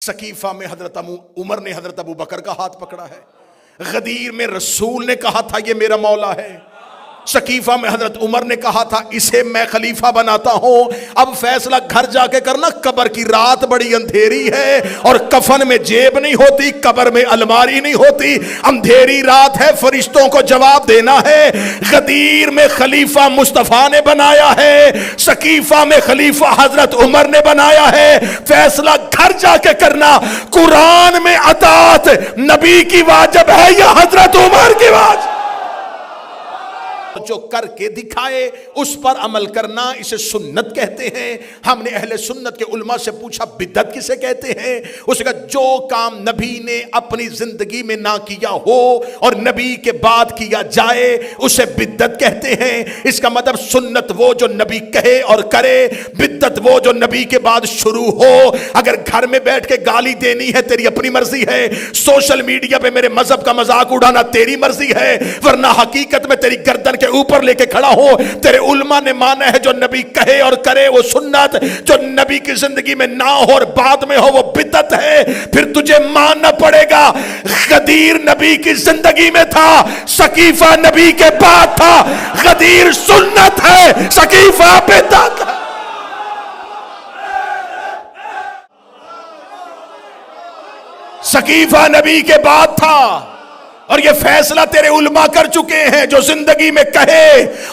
Saqifah میں حضرت عمر نے حضرت ابو بکر کا ہاتھ پکڑا ہے، غدیر میں رسول نے کہا تھا یہ میرا مولا ہے، سقیفہ میں حضرت عمر نے کہا تھا اسے میں خلیفہ بناتا ہوں۔ اب فیصلہ گھر جا کے کرنا، قبر کی رات بڑی اندھیری ہے اور کفن میں جیب نہیں ہوتی، قبر میں الماری نہیں ہوتی، اندھیری رات ہے، فرشتوں کو جواب دینا ہے۔ غدیر میں خلیفہ مصطفیٰ نے بنایا ہے، سقیفہ میں خلیفہ حضرت عمر نے بنایا ہے، فیصلہ گھر جا کے کرنا، قرآن میں اطاعت نبی کی واجب ہے یا حضرت عمر کی واجب؟ جو کر کے دکھائے اس پر عمل کرنا، اسے سنت کہتے ہیں۔ ہم نے اہل سنت کے علماء سے پوچھا بدعت کسے کہتے ہیں؟ اس نے کہا جو کام نبی نے اپنی زندگی میں نہ کیا ہو اور نبی کے بعد کیا جائے اسے بدعت کہتے ہیں۔ اس کا مطلب سنت وہ جو نبی کہے اور کرے، بدعت وہ جو نبی کے بعد شروع ہو۔ اگر گھر میں بیٹھ کے گالی دینی ہے تیری اپنی مرضی ہے، سوشل میڈیا پہ میرے مذہب کا مذاق اڑانا تیری مرضی ہے، ورنہ حقیقت میں تیری گردن کے اوپر لے کے کھڑا ہو۔ تیرے علماء نے مانا ہے جو نبی کہے اور کرے وہ سنت، جو نبی کی زندگی میں نہ ہو اور بعد میں ہو وہ بدعت ہے۔ پھر تجھے ماننا پڑے گا غدیر نبی کی زندگی میں تھا، سقیفہ نبی کے بعد تھا۔ غدیر سنت ہے، سقیفہ بدعت ہے۔ سقیفہ نبی کے بعد تھا اور یہ فیصلہ تیرے علماء کر چکے ہیں، جو زندگی میں کہے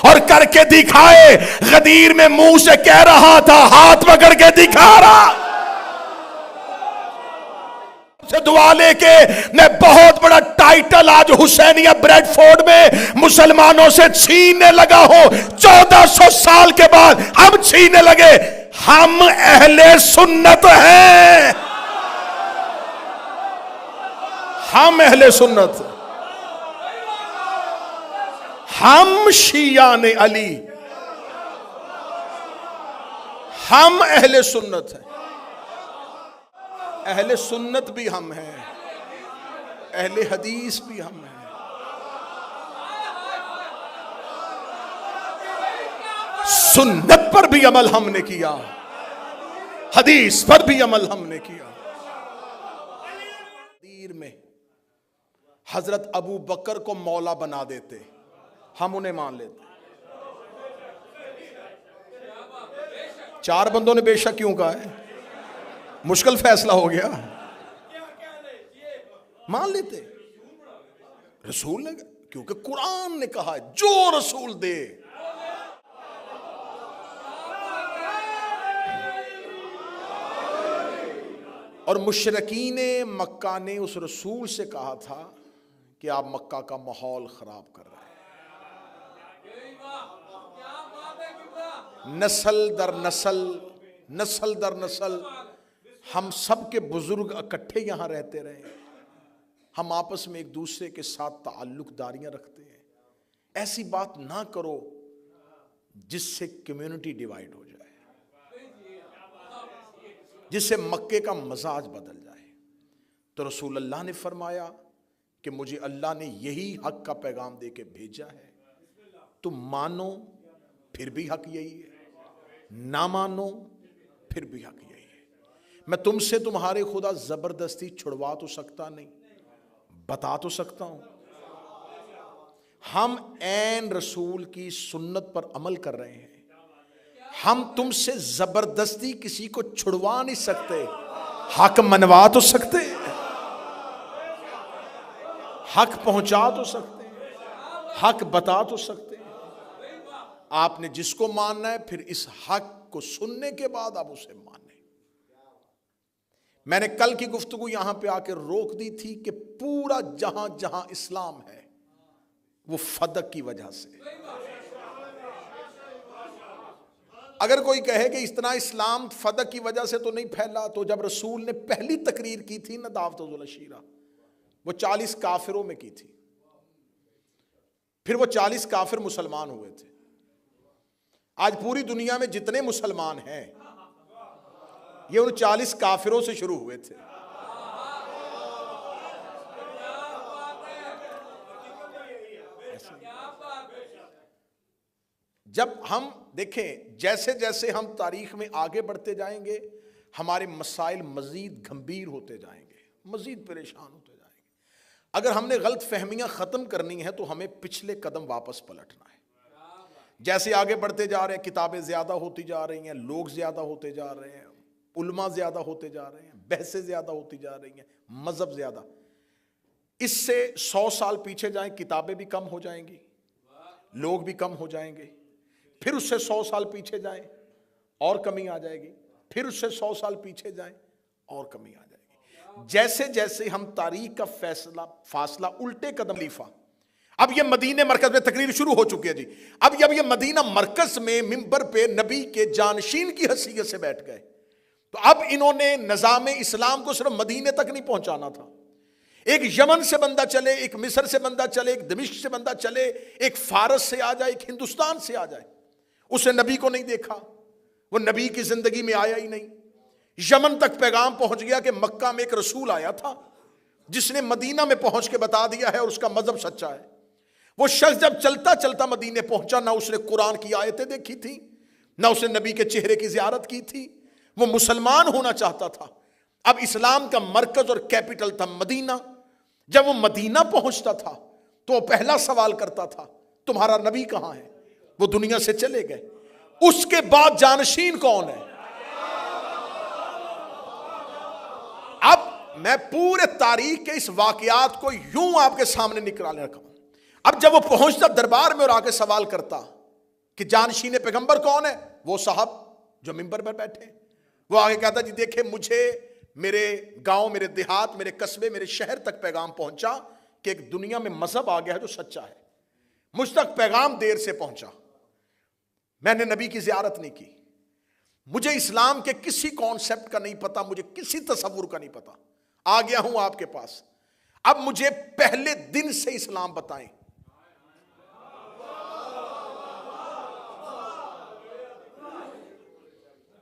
اور کر کے دکھائے۔ غدیر میں منہ سے کہہ رہا تھا، ہاتھ پکڑ کے دکھا رہا سے دعا لے کے میں بہت بڑا ٹائٹل آج حسینیہ بریڈ فورڈ میں مسلمانوں سے چھیننے لگا ہوں۔ 1400 سال کے بعد ہم چھیننے لگے۔ ہم اہل سنت ہیں، ہم اہل سنت، ہم شیعان علی، ہم اہل سنت ہیں۔ اہل سنت بھی ہم ہیں، اہل حدیث بھی ہم ہیں۔ سنت پر بھی عمل ہم نے کیا، حدیث پر بھی عمل ہم نے کیا۔ دیر میں حضرت ابو بکر کو مولا بنا دیتے، ہم انہیں مان لیتے۔ 4 بندوں نے بے شک کیوں کہا ہے؟ مشکل فیصلہ ہو گیا، مان لیتے۔ رسول نے، کیونکہ قرآن نے کہا جو رسول دے۔ اور مشرکین مکہ نے اس رسول سے کہا تھا کہ آپ مکہ کا ماحول خراب کر رہے ہیں، نسل در نسل، نسل در نسل ہم سب کے بزرگ اکٹھے یہاں رہتے رہے، ہم آپس میں ایک دوسرے کے ساتھ تعلق داریاں رکھتے ہیں۔ ایسی بات نہ کرو جس سے کمیونٹی ڈیوائیڈ ہو جائے، جس سے مکے کا مزاج بدل جائے۔ تو رسول اللہ نے فرمایا کہ مجھے اللہ نے یہی حق کا پیغام دے کے بھیجا ہے، تم مانو پھر بھی حق یہی ہے، نہ مانو پھر بھی حق یہی ہے۔ میں تم سے تمہارے خدا زبردستی چھڑوا تو سکتا نہیں، بتا تو سکتا ہوں۔ ہم عین رسول کی سنت پر عمل کر رہے ہیں، ہم تم سے زبردستی کسی کو چھڑوا نہیں سکتے، حق منوا تو سکتے، حق پہنچا تو سکتے، حق بتا تو سکتے۔ آپ نے جس کو ماننا ہے پھر اس حق کو سننے کے بعد آپ اسے مانیں۔ میں نے کل کی گفتگو یہاں پہ آ کے روک دی تھی کہ پورا جہاں جہاں اسلام ہے وہ فدق کی وجہ سے۔ اگر کوئی کہے کہ اتنا اسلام فدق کی وجہ سے تو نہیں پھیلا، تو جب رسول نے پہلی تقریر کی تھی نا دعوت العشیرہ، وہ 40 کافروں میں کی تھی، پھر وہ 40 کافر مسلمان ہوئے تھے۔ آج پوری دنیا میں جتنے مسلمان ہیں یہ ان 40 کافروں سے شروع ہوئے تھے۔ جب ہم دیکھیں جیسے جیسے ہم تاریخ میں آگے بڑھتے جائیں گے ہمارے مسائل مزید گھمبیر ہوتے جائیں گے، مزید پریشان ہوتے جائیں گے۔ اگر ہم نے غلط فہمیاں ختم کرنی ہے تو ہمیں پچھلے قدم واپس پلٹنا ہے۔ جیسے آگے بڑھتے جا رہے ہیں، کتابیں زیادہ ہوتی جا رہی ہیں، لوگ زیادہ ہوتے جا رہے ہیں، علماء زیادہ ہوتے جا رہے ہیں، بحثیں زیادہ ہوتی جا رہی ہیں، مذہب زیادہ، اس سے 100 سال پیچھے جائیں، کتابیں بھی کم ہو جائیں گی، لوگ بھی کم ہو جائیں گے، پھر اس سے 100 سال پیچھے جائیں اور کمی آ جائے گی، پھر اس سے 100 سال پیچھے جائیں اور کمی آ جائے گی۔ جیسے جیسے ہم تاریخ کا فاصلہ الٹے قدم لیفا، اب یہ مدینہ مرکز میں تقریر شروع ہو چکی ہے جی، اب جب یہ مدینہ مرکز میں منبر پہ نبی کے جانشین کی حیثیت سے بیٹھ گئے تو اب انہوں نے نظام اسلام کو صرف مدینے تک نہیں پہنچانا تھا۔ ایک یمن سے بندہ چلے، ایک مصر سے بندہ چلے، ایک دمشق سے بندہ چلے، ایک فارس سے آ جائے، ایک ہندوستان سے آ جائے، اسے نبی کو نہیں دیکھا، وہ نبی کی زندگی میں آیا ہی نہیں۔ یمن تک پیغام پہنچ گیا کہ مکہ میں ایک رسول آیا تھا جس نے مدینہ میں پہنچ کے بتا دیا ہے اور اس کا مذہب سچا ہے۔ وہ شخص جب چلتا چلتا مدینے پہنچا، نہ اس نے قرآن کی آیتیں دیکھی تھی، نہ اس نے نبی کے چہرے کی زیارت کی تھی، وہ مسلمان ہونا چاہتا تھا۔ اب اسلام کا مرکز اور کیپٹل تھا مدینہ۔ جب وہ مدینہ پہنچتا تھا تو وہ پہلا سوال کرتا تھا، تمہارا نبی کہاں ہے؟ وہ دنیا سے چلے گئے۔ اس کے بعد جانشین کون ہے؟ اب میں پورے تاریخ کے اس واقعات کو یوں آپ کے سامنے نکالنے رکھا ہوں۔ اب جب وہ پہنچتا دربار میں اور آ کے سوال کرتا کہ جانشین پیغمبر کون ہے، وہ صاحب جو منبر پر بیٹھے، وہ آگے کہتا جی دیکھیں، مجھے میرے گاؤں، میرے دیہات، میرے قصبے، میرے شہر تک پیغام پہنچا کہ ایک دنیا میں مذہب آ گیا ہے جو سچا ہے۔ مجھ تک پیغام دیر سے پہنچا، میں نے نبی کی زیارت نہیں کی، مجھے اسلام کے کسی کانسیپٹ کا نہیں پتا، مجھے کسی تصور کا نہیں پتا، آ گیا ہوں آپ کے پاس، اب مجھے پہلے دن سے اسلام بتائیں۔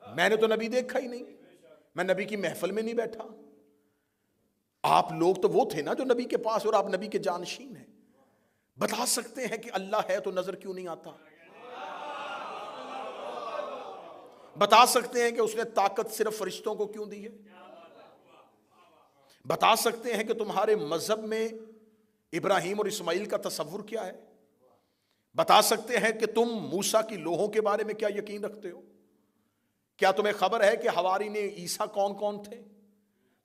میں نے تو نبی دیکھا ہی نہیں، میں نبی کی محفل میں نہیں بیٹھا، آپ لوگ تو وہ تھے نا جو نبی کے پاس، اور آپ نبی کے جانشین ہیں، بتا سکتے ہیں کہ اللہ ہے تو نظر کیوں نہیں آتا؟ بتا سکتے ہیں کہ اس نے طاقت صرف فرشتوں کو کیوں دی ہے؟ بتا سکتے ہیں کہ تمہارے مذہب میں ابراہیم اور اسماعیل کا تصور کیا ہے؟ بتا سکتے ہیں کہ تم موسیٰ کی لوحوں کے بارے میں کیا یقین رکھتے ہو؟ کیا تمہیں خبر ہے کہ حواری نے عیسیٰ کون کون تھے؟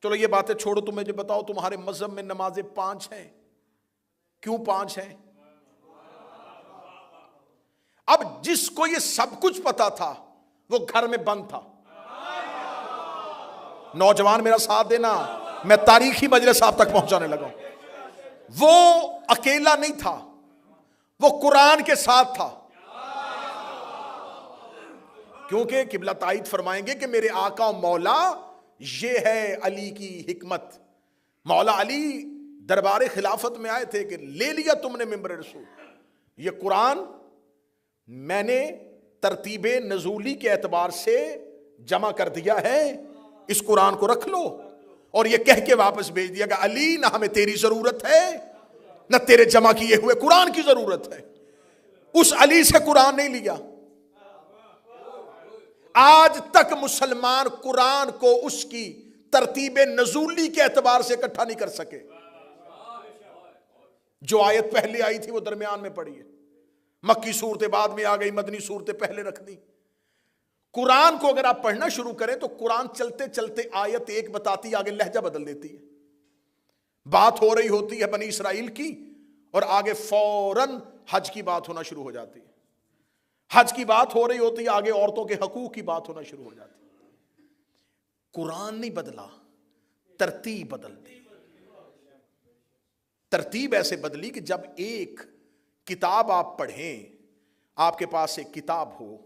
چلو یہ باتیں چھوڑو، تم مجھے بتاؤ تمہارے مذہب میں نمازیں 5 ہیں، کیوں 5 ہیں؟ اب جس کو یہ سب کچھ پتا تھا وہ گھر میں بند تھا۔ نوجوان میرا ساتھ دینا، میں تاریخی مجلس آپ تک پہنچانے لگا ہوں۔ وہ اکیلا نہیں تھا، وہ قرآن کے ساتھ تھا، کیونکہ قبلہ تائید فرمائیں گے کہ میرے آقا و مولا یہ ہے علی کی حکمت۔ مولا علی دربار خلافت میں آئے تھے کہ لے لیا تم نے منبر رسول، یہ قرآن میں نے ترتیب نزولی کے اعتبار سے جمع کر دیا ہے، اس قرآن کو رکھ لو، اور یہ کہہ کے واپس بھیج دیا کہ علی نہ ہمیں تیری ضرورت ہے نہ تیرے جمع کیے ہوئے قرآن کی ضرورت ہے۔ اس علی سے قرآن نہیں لیا۔ آج تک مسلمان قرآن کو اس کی ترتیب نزولی کے اعتبار سے اکٹھا نہیں کر سکے۔ جو آیت پہلے آئی تھی وہ درمیان میں پڑی ہے، مکی صورتیں بعد میں آ گئی، مدنی صورتیں پہلے رکھ دی۔ قرآن کو اگر آپ پڑھنا شروع کریں تو قرآن چلتے چلتے آیت ایک بتاتی، آگے لہجہ بدل دیتی ہے۔ بات ہو رہی ہوتی ہے بنی اسرائیل کی اور آگے فوراً حج کی بات ہونا شروع ہو جاتی ہے۔ حج کی بات ہو رہی ہوتی ہے، آگے عورتوں کے حقوق کی بات ہونا شروع ہو جاتی ہے۔ قرآن نہیں بدلا، ترتیب بدل دی۔ ترتیب ایسے بدلی کہ جب ایک کتاب آپ پڑھیں، آپ کے پاس ایک کتاب ہو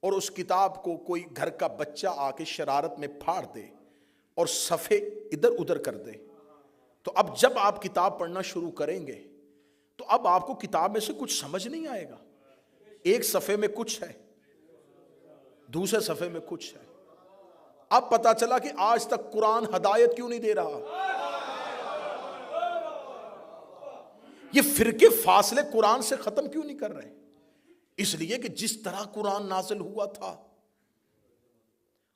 اور اس کتاب کو کوئی گھر کا بچہ آ کے شرارت میں پھاڑ دے اور صفحے ادھر ادھر کر دے، تو اب جب آپ کتاب پڑھنا شروع کریں گے تو اب آپ کو کتاب میں سے کچھ سمجھ نہیں آئے گا۔ ایک صفحے میں کچھ ہے، دوسرے صفحے میں کچھ ہے۔ اب پتا چلا کہ آج تک قرآن ہدایت کیوں نہیں دے رہا۔ یہ فرقے فاصلے قرآن سے ختم کیوں نہیں کر رہے؟ اس لیے کہ جس طرح قرآن نازل ہوا تھا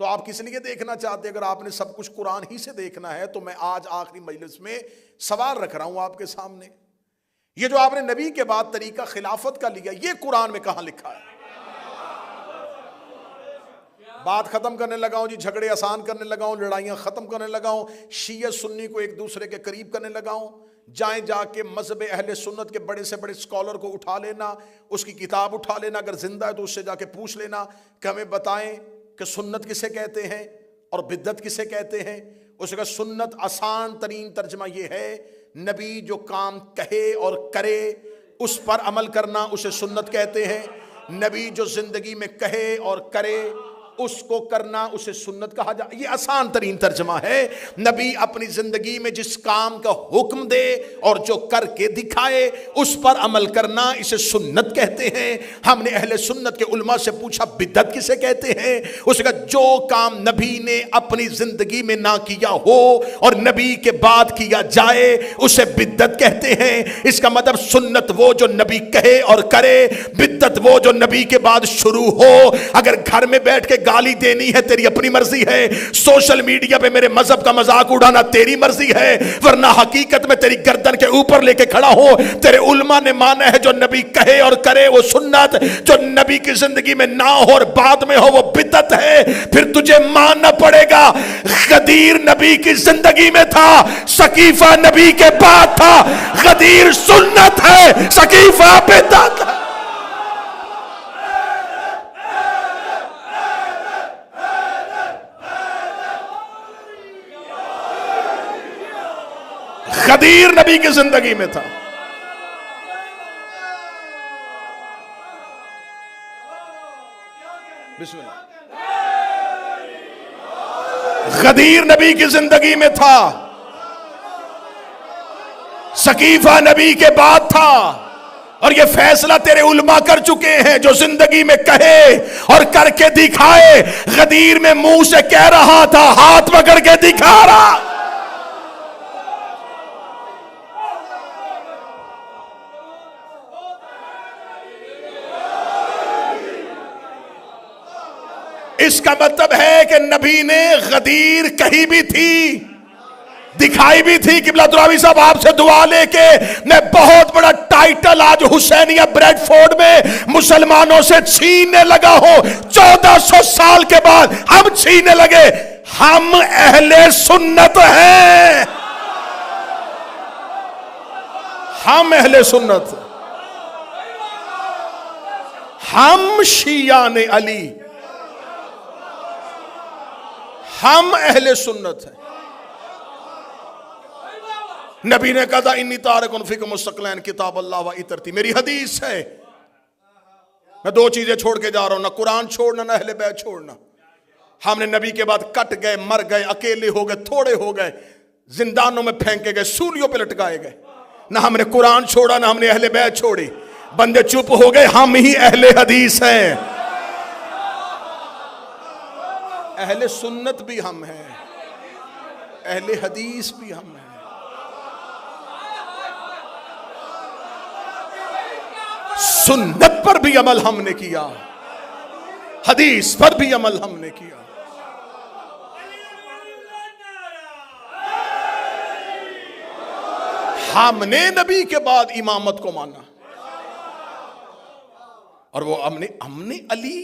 تو آپ کس لیے دیکھنا چاہتے؟ اگر آپ نے سب کچھ قرآن ہی سے دیکھنا ہے تو میں آج آخری مجلس میں سوال رکھ رہا ہوں آپ کے سامنے، یہ جو آپ نے نبی کے بعد طریقہ خلافت کا لیا، یہ قرآن میں کہاں لکھا ہے؟ بات ختم کرنے لگا ہوں جی، جھگڑے آسان کرنے لگا ہوں، لڑائیاں ختم کرنے لگا ہوں، شیعہ سنی کو ایک دوسرے کے قریب کرنے لگا ہوں۔ جائیں جا کے مذہب اہل سنت کے بڑے سے بڑے سکولر کو اٹھا لینا، اس کی کتاب اٹھا لینا، اگر زندہ ہے تو اس سے جا کے پوچھ لینا کہ ہمیں بتائیں کہ سنت کسے کہتے ہیں اور بدعت کسے کہتے ہیں۔ اس کا سنت آسان ترین ترجمہ یہ ہے، نبی جو کام کہے اور کرے اس پر عمل کرنا، اسے سنت کہتے ہیں۔ نبی جو زندگی میں کہے اور کرے اس کو کرنا، اسے سنت کہا جائے۔ یہ آسان ترین ترجمہ ہے۔ نبی اپنی زندگی میں جس کام کا حکم دے اور جو کر کے دکھائے اس پر عمل کرنا، اسے سنت کہتے ہیں۔ ہم نے اہل سنت کے علماء سے پوچھا بدعت کسے کہتے ہیں؟ اس کا جو کام نبی نے اپنی زندگی میں نہ کیا ہو اور نبی کے بعد کیا جائے اسے بدعت کہتے ہیں۔ اس کا مطلب سنت وہ جو نبی کہے اور کرے، بدعت وہ جو نبی کے بعد شروع ہو۔ اگر گھر میں بیٹھ کے گالی دینی ہے تیری اپنی مرضی ہے، سوشل میڈیا پہ میرے مذہب کا مذاق اڑانا تیری مرضی ہے، ورنہ حقیقت میں تیری گردن کے اوپر لے کے کھڑا ہو۔ تیرے علماء نے مانا ہے جو نبی کہے اور کرے وہ سنت، جو نبی کی زندگی میں نہ ہو اور بعد میں ہو وہ بدعت ہے۔ پھر تجھے ماننا پڑے گا غدیر نبی کی زندگی میں تھا، سقیفہ نبی کے بعد تھا۔ غدیر سنت ہے، سقیفہ بدعت ہے۔ غدیر نبی کی زندگی میں تھا۔ بسم اللہ۔ غدیر نبی کی زندگی میں تھا، سقیفہ نبی کے بعد تھا، اور یہ فیصلہ تیرے علماء کر چکے ہیں، جو زندگی میں کہے اور کر کے دکھائے۔ غدیر میں منہ سے کہہ رہا تھا، ہاتھ پکڑ کے دکھا رہا۔ اس کا مطلب ہے کہ نبی نے غدیر کہی بھی تھی، دکھائی بھی تھی۔ قبلہ دراوی صاحب آپ سے دعا لے کے میں بہت بڑا ٹائٹل آج حسینیہ بریڈ فورڈ میں مسلمانوں سے چھیننے لگا ہوں۔ 1400 سال کے بعد ہم چھیننے لگے، ہم اہل سنت ہیں، ہم اہل سنت، ہم شیعان علی، ہم اہل سنت ہیں۔ نبی نے کہا انی تارک فیکم الثقلین کتاب اللہ و اطرتی، میری حدیث ہے، میں دو چیزیں چھوڑ کے جا رہا ہوں، نہ قرآن چھوڑنا نہ اہل بیت چھوڑنا۔ ہم نے نبی کے بعد کٹ گئے، مر گئے، اکیلے ہو گئے، تھوڑے ہو گئے، زندانوں میں پھینکے گئے، سولیوں پہ لٹکائے گئے۔ نہ ہم نے قرآن چھوڑا نہ ہم نے اہل بیت چھوڑی، بندے چپ ہو گئے۔ ہم ہی اہل حدیث ہیں، اہل سنت بھی ہم ہیں، اہل حدیث بھی ہم ہیں۔ سنت پر بھی عمل ہم نے کیا، حدیث پر بھی عمل ہم نے کیا۔ ہم نے نبی کے بعد امامت کو مانا، اور وہ ہم نے علی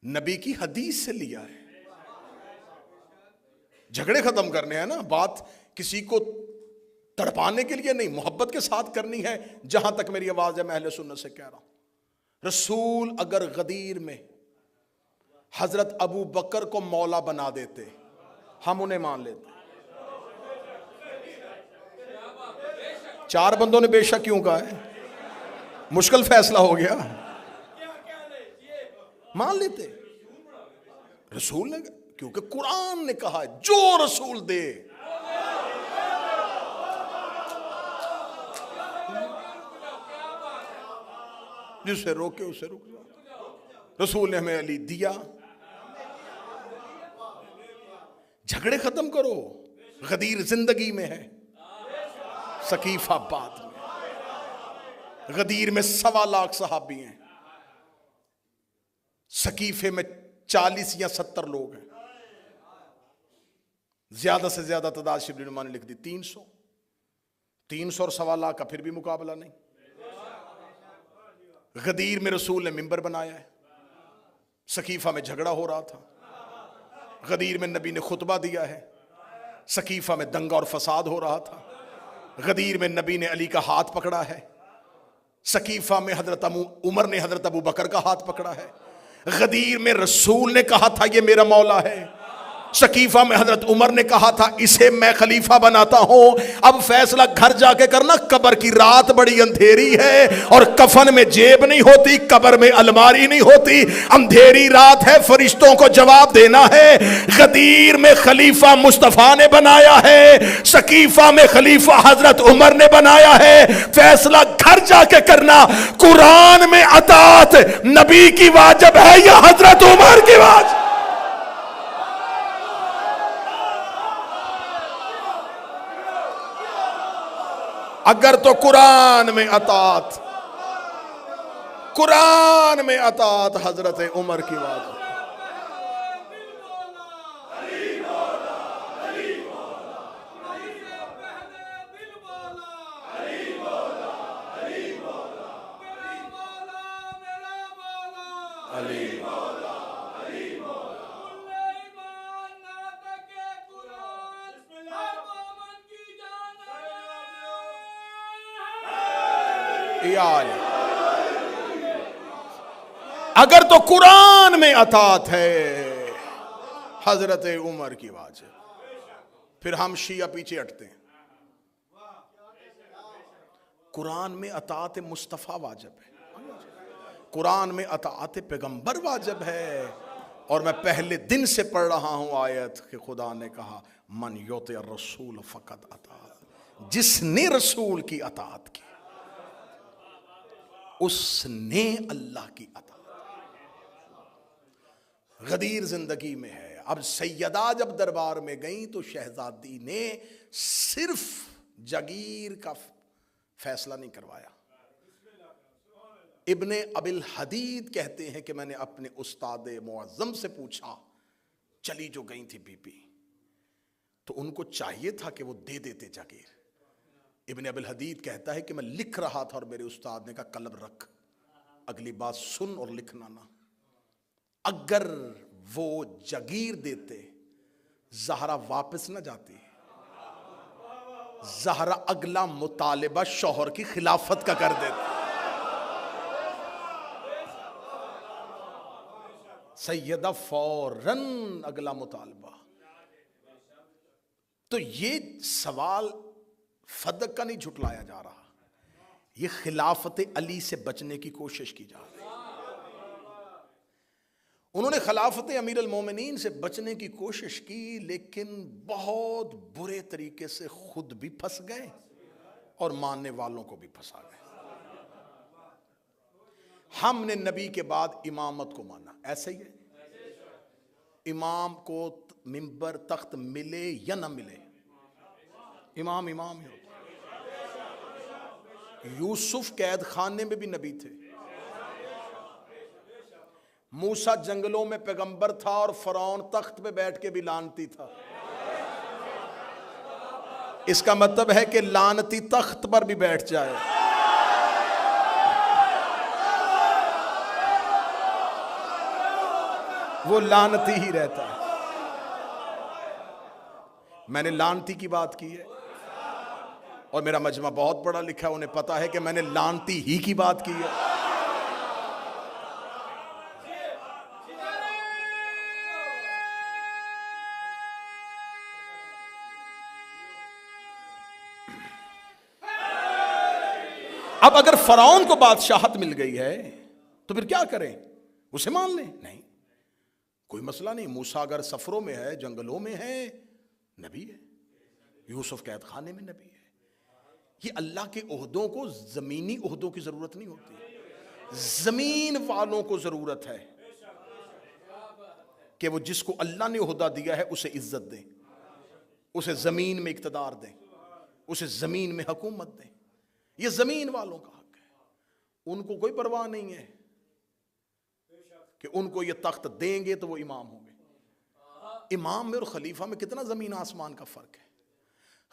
نبی کی حدیث سے لیا ہے۔ جھگڑے ختم کرنے ہیں نا، بات کسی کو تڑپانے کے لیے نہیں، محبت کے ساتھ کرنی ہے۔ جہاں تک میری آواز ہے میں اہل سنت سے کہہ رہا ہوں، رسول اگر غدیر میں حضرت ابو بکر کو مولا بنا دیتے ہم انہیں مان لیتے۔ 4 بندوں نے بے شک کیوں کہا ہے؟ مشکل فیصلہ ہو گیا، مان لیتے رسول نے، کیونکہ قرآن نے کہا جو رسول دے۔ جسے روکے اسے رک جاؤ، رسول نے ہمیں علی دیا۔ جھگڑے ختم کرو، غدیر زندگی میں ہے، سقیفہ بعد میں۔ غدیر میں 1.25 لاکھ صحابی ہیں، سقیفے میں 40 یا 70 لوگ ہیں، زیادہ سے زیادہ تعداد شبلی نما نے لکھ دی 300 اور 1.25 کا پھر بھی مقابلہ نہیں۔ غدیر میں رسول نے ممبر بنایا ہے، سقیفہ میں جھگڑا ہو رہا تھا، غدیر میں نبی نے خطبہ دیا ہے، سقیفہ میں دنگا اور فساد ہو رہا تھا، غدیر میں نبی نے علی کا ہاتھ پکڑا ہے، سقیفہ میں حضرت عمر نے حضرت ابو بکر کا ہاتھ پکڑا ہے، غدیر میں رسول نے کہا تھا یہ میرا مولا ہے، سقیفہ میں حضرت عمر نے کہا تھا اسے میں خلیفہ بناتا ہوں۔ اب فیصلہ گھر جا کے کرنا، قبر کی رات بڑی اندھیری ہے اور کفن میں جیب نہیں ہوتی، قبر میں الماری نہیں ہوتی، اندھیری رات ہے، فرشتوں کو جواب دینا ہے۔ غدیر میں خلیفہ مصطفیٰ نے بنایا ہے، سقیفہ میں خلیفہ حضرت عمر نے بنایا ہے، فیصلہ گھر جا کے کرنا، قرآن میں اطاعت نبی کی واجب ہے یا حضرت عمر کی واجب؟ اگر تو قرآن میں اطاعت حضرت عمر کی واجب۔ اگر تو قرآن میں اطاعت ہے حضرت عمر کی واجب، پھر ہم شیعہ پیچھے ہٹتے ہیں۔ قرآن میں اطاعت مصطفیٰ واجب ہے، قرآن میں اطاعت پیغمبر واجب ہے، اور میں پہلے دن سے پڑھ رہا ہوں آیت کہ خدا نے کہا من یطع الرسول فقط اطاع، جس نے رسول کی اطاعت کی اس نے اللہ کی اطاعت۔ غدیر زندگی میں ہے۔ اب سیدہ جب دربار میں گئیں تو شہزادی نے صرف جگیر کا فیصلہ نہیں کروایا۔ ابن ابی الحدید کہتے ہیں کہ میں نے اپنے استاد معظم سے پوچھا، چلی جو گئی تھی بی بی تو ان کو چاہیے تھا کہ وہ دے دیتے جاگیر۔ ابن ابی الحدید کہتا ہے کہ میں لکھ رہا تھا اور میرے استاد نے کہا قلم رکھ، اگلی بات سن اور لکھنا نہ۔ اگر وہ جاگیر دیتے زہرا واپس نہ جاتی، زہرا اگلا مطالبہ شوہر کی خلافت کا کر دیتی۔ سیدہ فوراً اگلا مطالبہ۔ تو یہ سوال فدق کا نہیں جھٹلایا جا رہا، یہ خلافت علی سے بچنے کی کوشش کی جا رہی ہے۔ انہوں نے خلافت امیر المومنین سے بچنے کی کوشش کی، لیکن بہت برے طریقے سے خود بھی پھنس گئے اور ماننے والوں کو بھی پھنسا گئے۔ ہم نے نبی کے بعد امامت کو مانا، ایسے ہی ہے، امام کو منبر تخت ملے یا نہ ملے، امام ہی ہوتا۔ یوسف قید خانے میں بھی نبی تھے، موسیٰ جنگلوں میں پیغمبر تھا اور فرعون تخت پہ بیٹھ کے بھی لعنتی تھا۔ اس کا مطلب ہے کہ لعنتی تخت پر بھی بیٹھ جائے وہ لعنتی ہی رہتا ہے۔ میں نے لعنتی کی بات کی ہے اور میرا مجمع بہت بڑا لکھا ہے، انہیں پتا ہے کہ میں نے لعنتی ہی کی بات کی ہے۔ اب اگر فرعون کو بادشاہت مل گئی ہے تو پھر کیا کریں؟ اسے مان لیں؟ نہیں، کوئی مسئلہ نہیں۔ موسیٰ اگر سفروں میں ہے، جنگلوں میں ہے، نبی ہے۔ یوسف قید خانے میں نبی ہے۔ یہ اللہ کے عہدوں کو زمینی عہدوں کی ضرورت نہیں ہوتی، زمین والوں کو ضرورت ہے کہ وہ جس کو اللہ نے عہدہ دیا ہے اسے عزت دیں، اسے زمین میں اقتدار دیں، اسے زمین میں حکومت دیں۔ یہ زمین والوں کا حق ہے، ان کو کوئی پرواہ نہیں ہے کہ ان کو یہ تخت دیں گے تو وہ امام ہوں گے. امام میں اور خلیفہ میں کتنا زمین آسمان کا فرق ہے.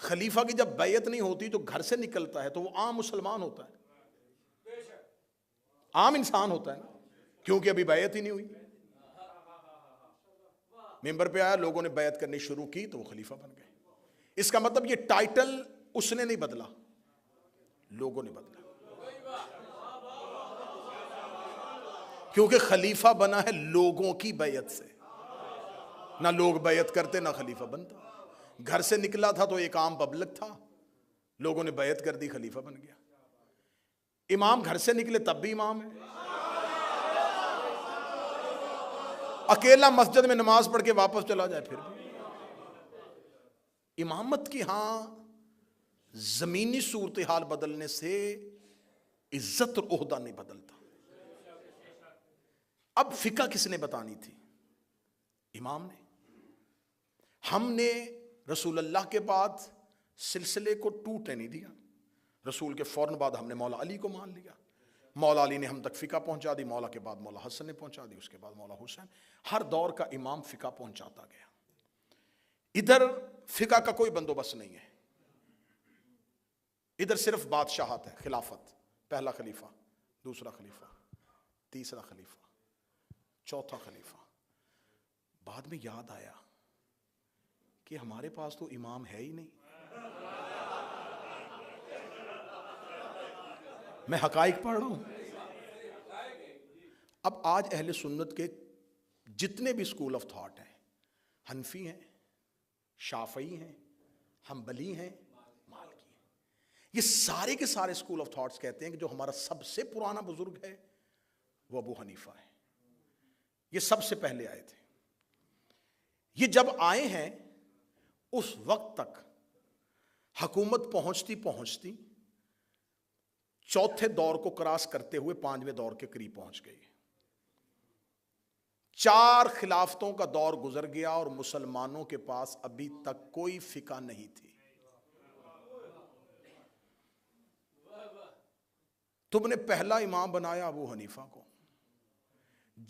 خلیفہ کی جب بیعت نہیں ہوتی تو گھر سے نکلتا ہے تو وہ عام مسلمان ہوتا ہے, عام انسان ہوتا ہے نا, کیونکہ ابھی بیعت ہی نہیں ہوئی. ممبر پہ آیا, لوگوں نے بیعت کرنی شروع کی تو وہ خلیفہ بن گئے. اس کا مطلب یہ ٹائٹل اس نے نہیں بدلا, لوگوں نے بدلا, کیونکہ خلیفہ بنا ہے لوگوں کی بیعت سے. نہ لوگ بیعت کرتے نہ خلیفہ بنتا. گھر سے نکلا تھا تو ایک عام پبلک تھا, لوگوں نے بیعت کر دی, خلیفہ بن گیا. امام گھر سے نکلے تب بھی امام ہے, اکیلا مسجد میں نماز پڑھ کے واپس چلا جائے پھر بھی. امامت کی ہاں زمینی صورتحال بدلنے سے عزت اور عہدہ نہیں بدلتا. اب فقہ کس نے بتانی تھی؟ امام نے. ہم نے رسول اللہ کے بعد سلسلے کو ٹوٹنے نہیں دیا. رسول کے فوراً بعد ہم نے مولا علی کو مان لیا. مولا علی نے ہم تک فقہ پہنچا دی, مولا کے بعد مولا حسن نے پہنچا دی, اس کے بعد مولا حسین. ہر دور کا امام فقہ پہنچاتا گیا. ادھر فقہ کا کوئی بندوبست نہیں ہے, ادھر صرف بادشاہت ہے, خلافت, پہلا خلیفہ, دوسرا خلیفہ, تیسرا خلیفہ, چوتھا خلیفہ. بعد میں یاد آیا کہ ہمارے پاس تو امام ہے ہی نہیں. میں حقائق پڑھ رہا ہوں. اب آج اہل سنت کے جتنے بھی اسکول آف تھاٹ ہیں, حنفی ہیں, شافعی ہیں, حنبلی ہیں, مالکی ہیں, یہ سارے کے سارے اسکول آف تھاٹس کہتے ہیں کہ جو ہمارا سب سے پرانا بزرگ ہے وہ ابو حنیفہ ہے. یہ سب سے پہلے آئے تھے. یہ جب آئے ہیں اس وقت تک حکومت پہنچتی پہنچتی چوتھے دور کو کراس کرتے ہوئے پانچویں دور کے قریب پہنچ گئی. 4 خلافتوں کا دور گزر گیا اور مسلمانوں کے پاس ابھی تک کوئی فقہ نہیں تھی. تم نے پہلا امام بنایا ابو حنیفہ کو.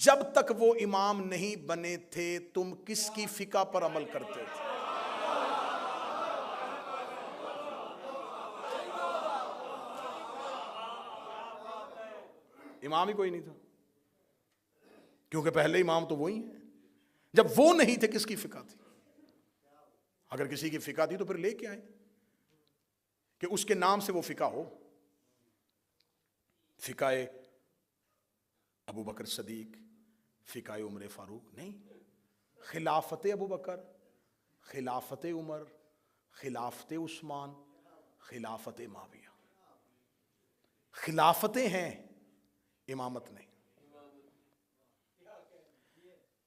جب تک وہ امام نہیں بنے تھے تم کس کی فقہ پر عمل کرتے تھے؟ امام ہی کوئی نہیں تھا, کیونکہ پہلے امام تو وہی ہیں. جب وہ نہیں تھے کس کی فقہ تھی؟ اگر کسی کی فقہ تھی تو پھر لے کے آئے کہ اس کے نام سے وہ فقہ ہو. فقہ ابو بکر صدیق, فقہ عمر فاروق نہیں. خلافت ابو بکر, خلافت عمر, خلافت عثمان, خلافت معاویہ. خلافتیں ہیں, امامت نہیں.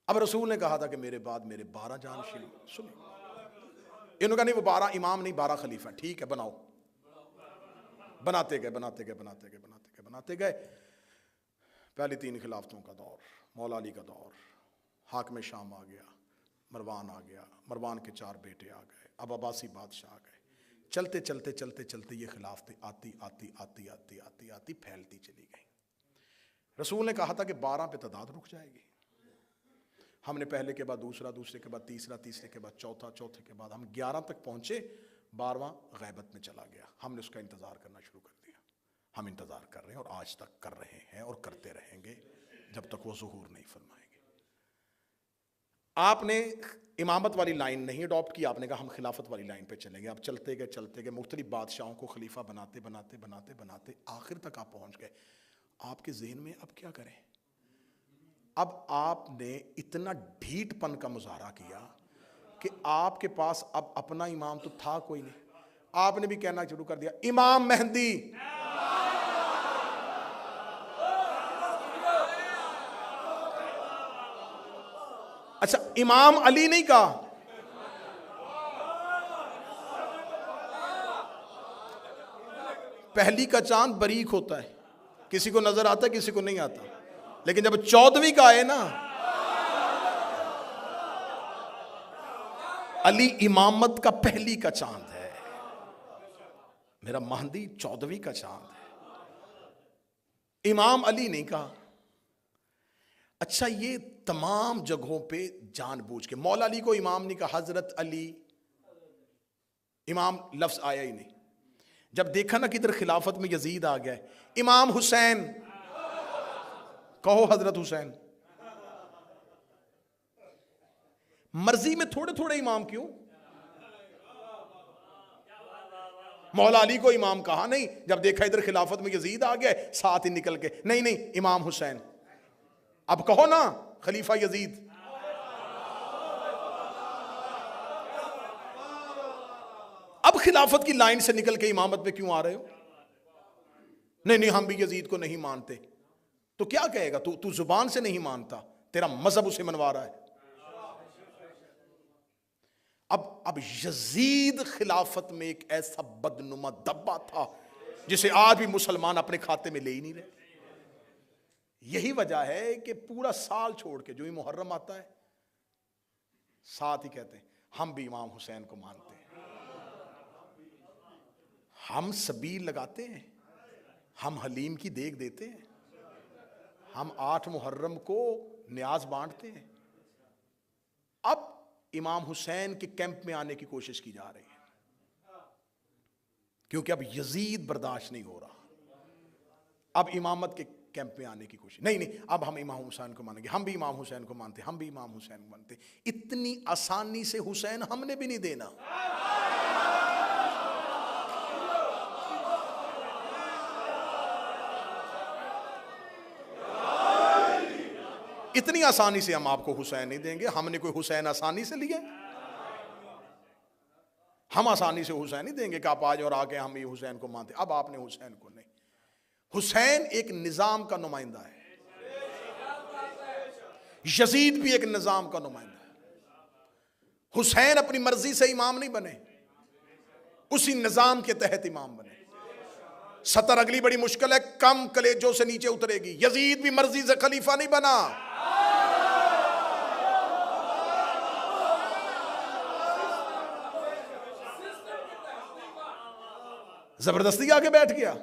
اب رسول نے کہا تھا کہ میرے بعد میرے 12 جانشین. سنیں, انہوں نے کہا نہیں وہ 12 امام نہیں 12 خلیفہ. ٹھیک ہے بناؤ. بناتے گئے بناتے گئے بناتے گئے بناتے گئے بناتے گئے. پہلی 3 خلافتوں کا دور, مولا علی کا دور, حاکم شام آ گیا, مروان آ گیا, مروان کے 4 بیٹے آ گئے, اب عباسی بادشاہ آ گئے. چلتے چلتے چلتے چلتے یہ خلافتیں آتی آتی آتی آتی آتی آتی پھیلتی چلی گئی. رسول نے کہا تھا کہ 12 پہ تعداد رک جائے گی. ہم نے پہلے کے بعد دوسرا, دوسرے کے بعد تیسرا, تیسرے کے بعد چوتھا, چوتھے کے بعد ہم 11 تک پہنچے. 12واں غیبت میں چلا گیا. ہم نے اس کا انتظار کرنا شروع کر دیا. ہم انتظار کر رہے ہیں اور آج تک کر رہے ہیں اور کرتے رہیں گے جب تک وہ ظہور نہیں فرمائیں گے. آپ نے امامت والی لائن نہیں اڈاپٹ کی, آپ نے کہا ہم خلافت والی لائن پہ چلیں گے. اب چلتے گئے مختلف بادشاہوں کو خلیفہ بناتے بناتے بناتے بناتے آخر تک آپ پہنچ گئے. آپ کے ذہن میں اب کیا کریں؟ اب آپ نے اتنا ڈھیٹ پن کا مظاہرہ کیا کہ آپ کے پاس اب اپنا امام تو تھا کوئی نہیں. آپ نے بھی کہنا شروع کر دیا امام مہدی. اچھا امام علی نہیں کہا؟ پہلی کا چاند باریک ہوتا ہے, کسی کو نظر آتا ہے کسی کو نہیں آتا, لیکن جب 14ویں کا آئے نا, علی امامت کا پہلی کا چاند ہے, میرا مہدی 14ویں کا چاند ہے. امام علی نہیں کہا. اچھا یہ تمام جگہوں پہ جان بوجھ کے مولا علی کو امام نہیں کہا، حضرت علی امام لفظ آیا ہی نہیں. جب دیکھا نا کہ ادھر خلافت میں یزید آ گیا ہے، امام حسین کہو حضرت حسین. مرضی میں تھوڑے تھوڑے امام کیوں؟ مولا علی کو امام کہا نہیں، جب دیکھا ادھر خلافت میں یزید آ گیا ساتھ ہی نکل کے نہیں امام حسین. اب کہو نا خلیفہ یزید. اب خلافت کی لائن سے نکل کے امامت پہ کیوں آ رہے ہو؟ نہیں ہم بھی یزید کو نہیں مانتے. تو کیا کہے گا؟ تو زبان سے نہیں مانتا، تیرا مذہب اسے منوا رہا ہے. اب یزید خلافت میں ایک ایسا بدنما دبا تھا جسے آج بھی مسلمان اپنے کھاتے میں لے ہی نہیں رہے. یہی وجہ ہے کہ پورا سال چھوڑ کے جو ہی محرم آتا ہے ساتھ ہی کہتے ہیں ہم بھی امام حسین کو مانتے ہیں. ہم سبیل لگاتے ہیں، ہم حلیم کی دیگ دیتے ہیں، ہم 8 محرم کو نیاز بانٹتے ہیں. اب امام حسین کے کیمپ میں آنے کی کوشش کی جا رہی ہے کیونکہ اب یزید برداشت نہیں ہو رہا. اب امامت کے کیمپ میں آنے کی کوشش نہیں اب ہم امام حسین کو مانیں گے، ہم بھی امام حسین کو مانتے، ہم بھی امام حسین کو مانتے. اتنی آسانی سے حسین ہم نے بھی نہیں دینا. اتنی آسانی سے ہم آپ کو حسین نہیں دیں گے. ہم نے کوئی حسین آسانی سے لیے؟ ہم آسانی سے حسین نہیں دیں گے کہ آپ آج اور آگے ہم یہ حسین کو مانتے. اب آپ نے حسین کو نہیں. حسین ایک نظام کا نمائندہ ہے، یزید بھی ایک نظام کا نمائندہ ہے. حسین اپنی مرضی سے امام نہیں بنے، اسی نظام کے تحت امام بنے. سطر اگلی بڑی مشکل ہے، کم کلیجوں سے نیچے اترے گی. یزید بھی مرضی سے خلیفہ نہیں بنا، زبردستی آگے بیٹھ گیا.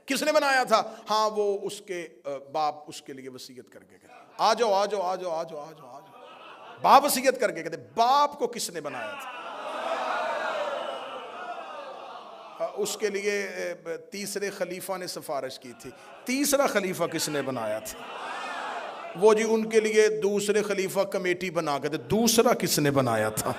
کس نے بنایا تھا؟ ہاں وہ اس کے باپ اس کے لیے وصیت کر کے گئے، آ جاؤ آ جاؤ آ جاؤ آ جاؤ آ جاؤ آ جاؤ. باپ وصیت کر کے کہتے باپ کو کس نے بنایا تھا؟ اس کے لیے تیسرے خلیفہ نے سفارش کی تھی. تیسرا خلیفہ کس نے بنایا تھا؟ وہ جی ان کے لیے دوسرے خلیفہ کمیٹی بنا کے تھے. دوسرا کس نے بنایا تھا؟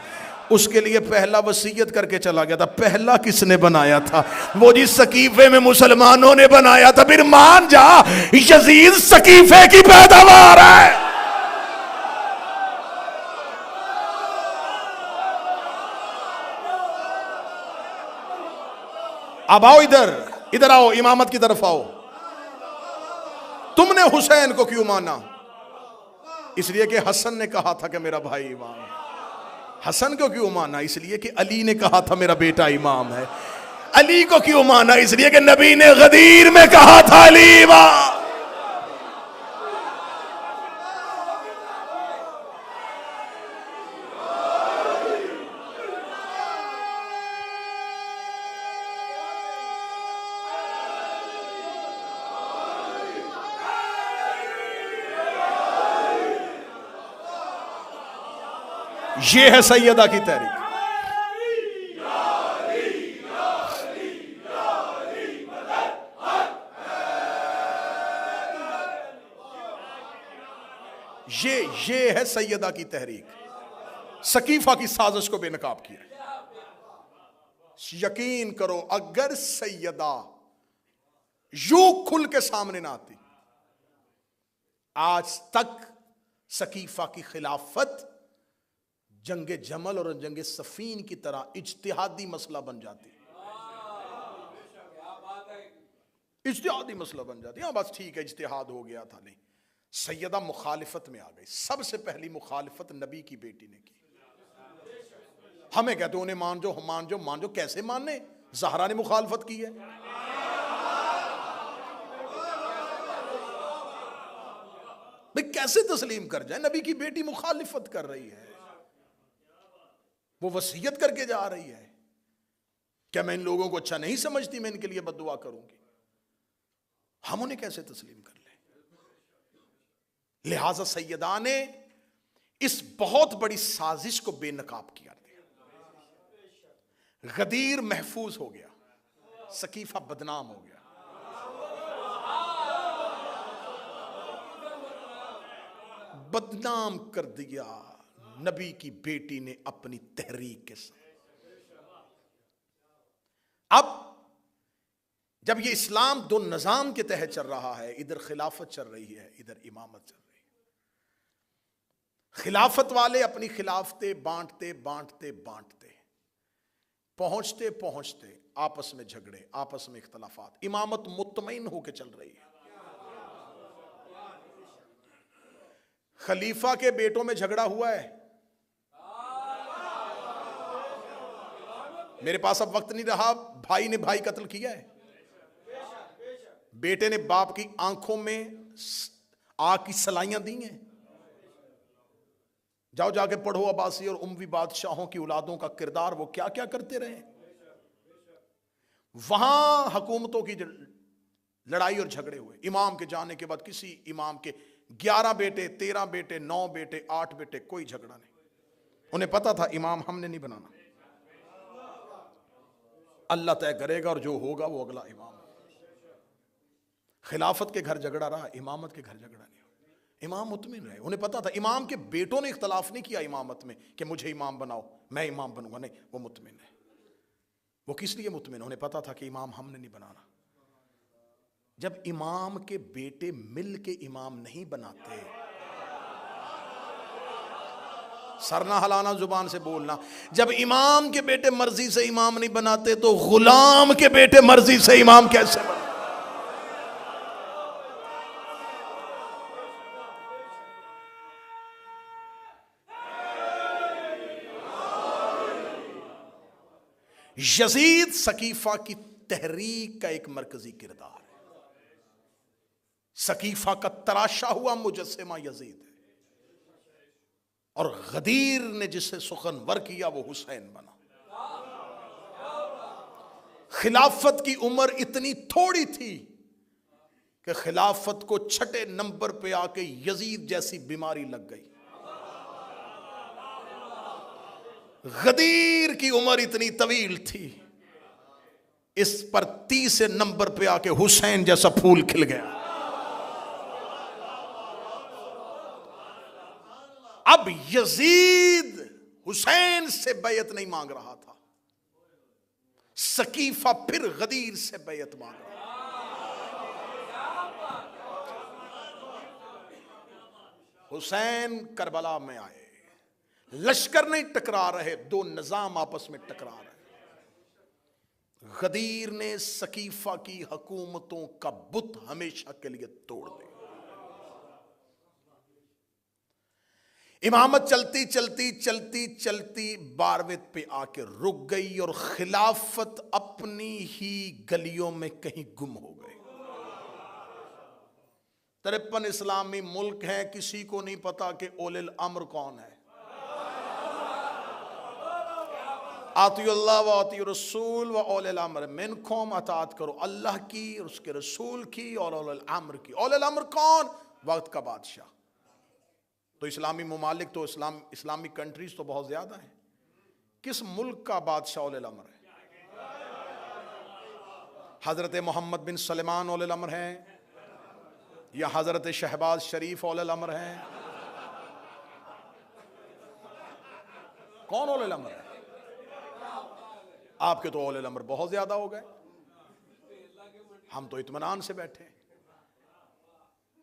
اس کے لیے پہلا وصیت کر کے چلا گیا تھا. پہلا کس نے بنایا تھا؟ وہ جی سقیفے میں مسلمانوں نے بنایا تھا. پھر مان جا یزید سقیفے کی پیداوار ہے. اب آؤ ادھر آؤ، امامت کی طرف آؤ. تم نے حسین کو کیوں مانا؟ اس لیے کہ حسن نے کہا تھا کہ میرا بھائی امام ہے. حسن کو کیوں مانا؟ اس لیے کہ علی نے کہا تھا میرا بیٹا امام ہے. علی کو کیوں مانا؟ اس لیے کہ نبی نے غدیر میں کہا تھا علی امام. یہ ہے سیدہ کی تحریک. یہ ہے سیدہ کی تحریک. سقیفہ کی سازش کو بے نقاب کیا. یقین کرو اگر سیدہ یوں کھل کے سامنے نہ آتی، آج تک سقیفہ کی خلافت جنگ جمل اور جنگ صفین کی طرح اجتہادی مسئلہ بن جاتی. اجتہادی مسئلہ بن جاتی. ہاں بس ٹھیک ہے اجتہاد ہو گیا تھا. نہیں، سیدہ مخالفت میں آ گئی. سب سے پہلی مخالفت نبی کی بیٹی نے کی. ہمیں کہتے انہیں مان جو کیسے ماننے؟ زہرا نے مخالفت کی ہے. بھئی کیسے تسلیم کر جائے؟ نبی کی بیٹی مخالفت کر رہی ہے، وہ وصیت کر کے جا رہی ہے. کیا میں ان لوگوں کو اچھا نہیں سمجھتی؟ میں ان کے لیے بد دعا کروں گی. ہم انہیں کیسے تسلیم کر لیں؟ لہذا سیدہ نے اس بہت بڑی سازش کو بے نقاب کیا دیا. غدیر محفوظ ہو گیا, سقیفہ بدنام ہو گیا. بدنام کر دیا نبی کی بیٹی نے اپنی تحریک کے ساتھ. اب جب یہ اسلام دو نظام کے تحت چل رہا ہے, ادھر خلافت چل رہی ہے, ادھر امامت چل رہی ہے. خلافت والے اپنی خلافتیں بانٹتے بانٹتے بانٹتے پہنچتے پہنچتے آپس میں جھگڑے, آپس میں اختلافات. امامت مطمئن ہو کے چل رہی ہے. خلیفہ کے بیٹوں میں جھگڑا ہوا ہے. میرے پاس اب وقت نہیں رہا, بھائی نے بھائی قتل کیا ہے, بیٹے نے باپ کی آنکھوں میں آگ کی سلائیاں دی ہیں. جاؤ جا کے پڑھو عباسی اور اموی بادشاہوں کی اولادوں کا کردار, وہ کیا کیا کرتے رہے. وہاں حکومتوں کی لڑائی اور جھگڑے ہوئے. امام کے جانے کے بعد کسی امام کے 11 بیٹے, 13 بیٹے, 9 بیٹے, 8 بیٹے, کوئی جھگڑا نہیں. انہیں پتا تھا امام ہم نے نہیں بنانا, اللہ طے کرے گا اور جو ہوگا وہ اگلا امام. خلافت کے گھر جھگڑا رہا, امامت کے گھر جھگڑا نہیں. امام مطمئن رہے. انہیں پتا تھا امام کے بیٹوں نے اختلاف نہیں کیا امامت میں کہ مجھے امام بناؤ میں امام بنوں گا, نہیں, وہ مطمئن ہے. وہ کس لیے مطمئن؟ انہیں پتا تھا کہ امام ہم نے نہیں بنانا. جب امام کے بیٹے مل کے امام نہیں بناتے, سر نہ ہلانا, زبان سے بولنا, جب امام کے بیٹے مرضی سے امام نہیں بناتے تو غلام کے بیٹے مرضی سے امام کیسے بناتے؟ یزید سقیفہ کی تحریک کا ایک مرکزی کردار ہے. سقیفہ کا تراشا ہوا مجسمہ یزید ہے, اور غدیر نے جسے سخنور کیا وہ حسین بنا. خلافت کی عمر اتنی تھوڑی تھی کہ خلافت کو 6 نمبر پہ آ کے یزید جیسی بیماری لگ گئی. غدیر کی عمر اتنی طویل تھی, اس پر 30 نمبر پہ آ کے حسین جیسا پھول کھل گیا. اب یزید حسین سے بیعت نہیں مانگ رہا تھا, سقیفہ پھر غدیر سے بیعت مانگ رہا. حسین کربلا میں آئے, لشکر نہیں ٹکرا رہے, 2 نظام آپس میں ٹکرا رہے. غدیر نے سقیفہ کی حکومتوں کا بت ہمیشہ کے لیے توڑ دیا. امامت چلتی چلتی چلتی چلتی 12ویں پہ آ کے رک گئی, اور خلافت اپنی ہی گلیوں میں کہیں گم ہو گئی. 53 اسلامی ملک ہیں, کسی کو نہیں پتا کہ اولی الامر کون ہے. آتی اللہ و آتی رسول و اولی الامر منکم, اطاعت کرو اللہ کی اور اس کے رسول کی اور اولی الامر کی. اولی الامر کون؟ وقت کا بادشاہ. تو اسلامی ممالک تو اسلامی کنٹریز تو بہت زیادہ ہیں. کس ملک کا بادشاہ اولی الامر ہے؟ حضرت محمد بن سلمان اولی الامر ہیں, یا حضرت شہباز شریف اولی الامر ہیں؟ کون اولی الامر ہے؟ آپ کے تو اولی الامر بہت زیادہ ہو گئے, ہم تو اطمینان سے بیٹھے.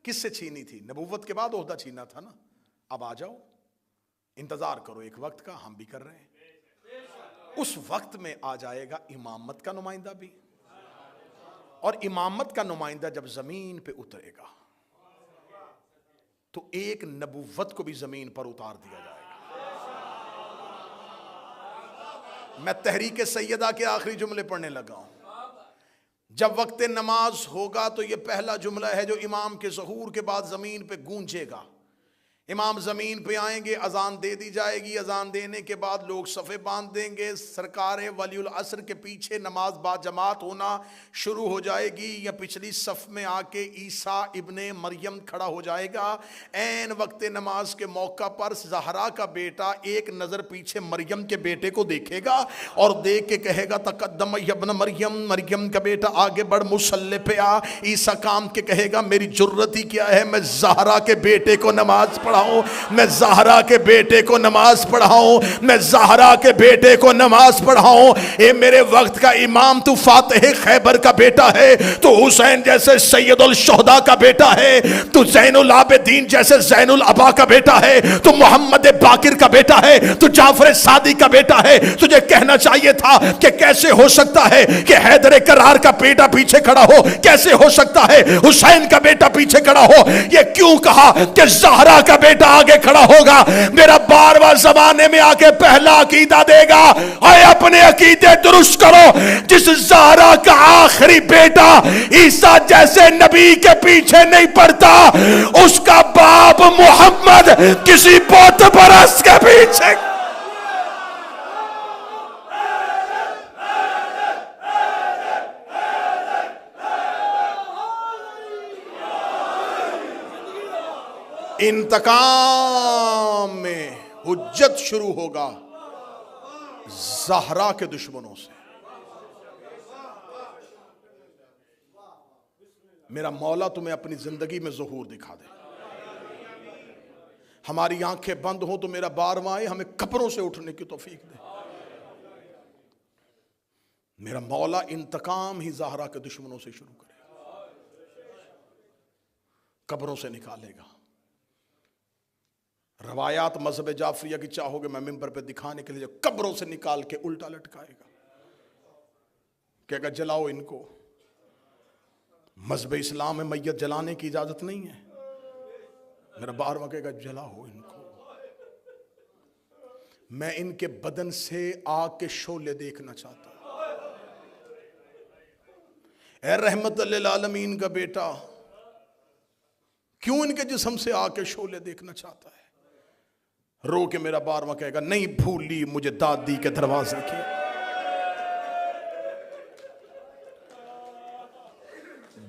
کس سے چھینی تھی؟ نبوت کے بعد عہدہ چھینا تھا نا. اب آ جاؤ, انتظار کرو ایک وقت کا, ہم بھی کر رہے ہیں. اس وقت میں آ جائے گا امامت کا نمائندہ بھی, اور امامت کا نمائندہ جب زمین پہ اترے گا تو ایک نبوت کو بھی زمین پر اتار دیا جائے گا. میں تحریک سیدہ کے آخری جملے پڑھنے لگا ہوں. جب وقت نماز ہوگا تو یہ پہلا جملہ ہے جو امام کے ظہور کے بعد زمین پہ گونجے گا. امام زمین پہ آئیں گے، اذان دے دی جائے گی، اذان دینے کے بعد لوگ صفے باندھ دیں گے، سرکار ولی العصر کے پیچھے نماز با جماعت ہونا شروع ہو جائے گی، یا پچھلی صف میں آ کے عیسیٰ ابن مریم کھڑا ہو جائے گا۔ عین وقت نماز کے موقع پر زہرا کا بیٹا ایک نظر پیچھے مریم کے بیٹے کو دیکھے گا اور دیکھ کے کہے گا تقدم ابن مریم، مریم کا بیٹا آگے بڑھ، مصلی پہ آ۔ عیسیٰ کام کے کہے گا میری جرت ہی کیا ہے، میں زہرا کے بیٹے کو نماز پڑھاؤں، میں زہرا کے بیٹے کو نماز پڑھاؤں، میں زہرا کے بیٹے کو نماز پڑھاؤں۔ اے میرے وقت کا امام، تو فاتح خیبر کا بیٹا ہے، تو حسین جیسے سید الشہداء کا بیٹا ہے، تو زین العابدین جیسے زین العبا کا بیٹا ہے، تو محمد باقر کا بیٹا ہے، تو جعفر صادق کا بیٹا ہے۔ تجھے کہنا چاہیے تھا کہ کیسے ہو سکتا ہے کہ حیدر کرار کا بیٹا پیچھے کھڑا ہو، کیسے ہو سکتا ہے حسین کا بیٹا پیچھے کھڑا ہو۔ یہ کیوں کہا کہ زہرا کا بیٹا آگے کھڑا ہوگا؟ میرا 12واں زمانے میں آ کے پہلا عقیدہ دے گا، اے اپنے عقیدے درست کرو۔ جس زہرا کا آخری بیٹا عیسیٰ جیسے نبی کے پیچھے نہیں پڑتا، اس کا باپ محمد کسی بت پرست کے پیچھے۔ انتقام میں حجت شروع ہوگا زہرا کے دشمنوں سے۔ میرا مولا تمہیں اپنی زندگی میں ظہور دکھا دے۔ ہماری آنکھیں بند ہوں تو میرا 12واں آئے، ہمیں قبروں سے اٹھنے کی توفیق دے۔ میرا مولا انتقام ہی زہرا کے دشمنوں سے شروع کرے، قبروں سے نکالے گا۔ روایات مذہب جعفریہ کی چاہو گے میں ممبر پہ دکھانے کے لیے، قبروں سے نکال کے الٹا لٹکائے گا، کہے گا جلاؤ ان کو۔ مذہب اسلام میں میت جلانے کی اجازت نہیں ہے، میرا 12واں کہے گا جلاؤ ان کو۔ میں ان کے بدن سے آگ کے شعلے دیکھنا چاہتا ہوں۔ اے رحمت للعالمین کا بیٹا، کیوں ان کے جسم سے آگ کے شعلے دیکھنا چاہتا ہے؟ رو کے میرا 12واں کہے گا نہیں بھولی مجھے دادی کے دروازے کی۔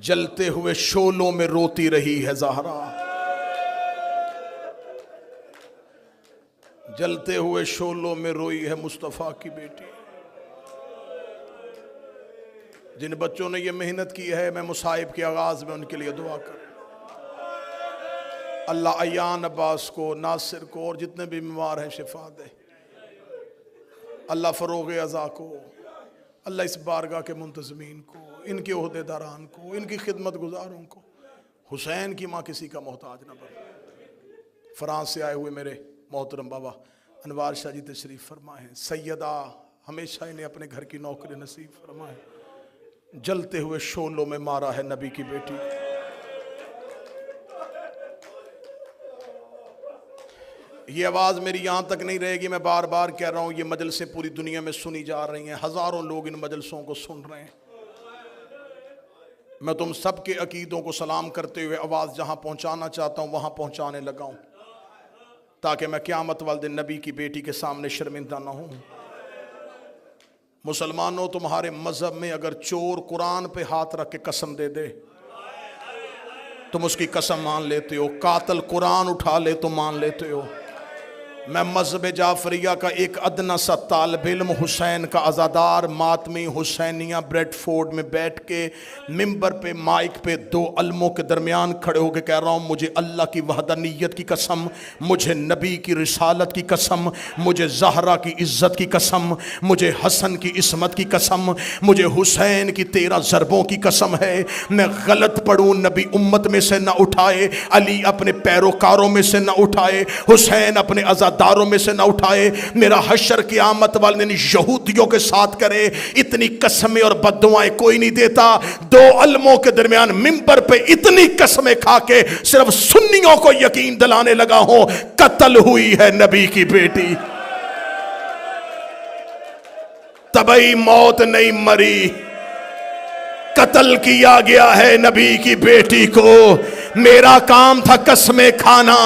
جلتے ہوئے شعلوں میں روتی رہی ہے زہرا، جلتے ہوئے شعلوں میں روئی ہے مصطفیٰ کی بیٹی۔ جن بچوں نے یہ محنت کی ہے، میں مصائب کے آغاز میں ان کے لیے دعا کروں۔ اللہ ایان عباس کو، ناصر کو اور جتنے بھی بیمار ہیں شفا دے۔ اللہ فروغ عزا کو، اللہ اس بارگاہ کے منتظمین کو، ان کے عہدے داران کو، ان کی خدمت گزاروں کو۔ حسین کی ماں کسی کا محتاج نہ بنے۔ فرانس سے آئے ہوئے میرے محترم بابا انوار شاہ جی تشریف فرمائے ہیں، سیدہ ہمیشہ انہیں اپنے گھر کی نوکری نصیب فرمائے۔ جلتے ہوئے شعلوں میں مارا ہے نبی کی بیٹی۔ یہ آواز میری یہاں تک نہیں رہے گی، میں بار بار کہہ رہا ہوں، یہ مجلسیں پوری دنیا میں سنی جا رہی ہیں، ہزاروں لوگ ان مجلسوں کو سن رہے ہیں۔ میں تم سب کے عقیدوں کو سلام کرتے ہوئے آواز جہاں پہنچانا چاہتا ہوں وہاں پہنچانے لگا ہوں، تاکہ میں قیامت والے دن نبی کی بیٹی کے سامنے شرمندہ نہ ہوں۔ مسلمانوں، تمہارے مذہب میں اگر چور قرآن پہ ہاتھ رکھ کے قسم دے دے تم اس کی قسم مان لیتے ہو، قاتل قرآن اٹھا لے تو مان لیتے ہو۔ میں مذہب جعفریہ کا ایک ادنا سا طالب علم، حسین کا عزادار، ماتمی حسینیہ بریڈ فورڈ میں بیٹھ کے ممبر پہ مائک پہ دو علموں کے درمیان کھڑے ہو کے کہہ رہا ہوں، مجھے اللہ کی وحدانیت کی قسم، مجھے نبی کی رسالت کی قسم، مجھے زہرا کی عزت کی قسم، مجھے حسن کی عصمت کی قسم، مجھے حسین کی 13 ضربوں کی قسم ہے، میں غلط پڑھوں نبی امت میں سے نہ اٹھائے، علی اپنے پیروکاروں میں سے نہ اٹھائے، حسین اپنے داروں میں سے نہ اٹھائے، میرا حشر قیامت والے دن یہودیوں کے ساتھ کرے۔ اتنی قسمیں اور بددعائیں کوئی نہیں دیتا۔ دو علموں کے درمیان ممبر پہ اتنی قسمیں کھا کے صرف سنیوں کو یقین دلانے لگا ہوں، قتل ہوئی ہے نبی کی بیٹی، طبعی موت نہیں مری، قتل کیا گیا ہے نبی کی بیٹی کو۔ میرا کام تھا قسمیں کھانا،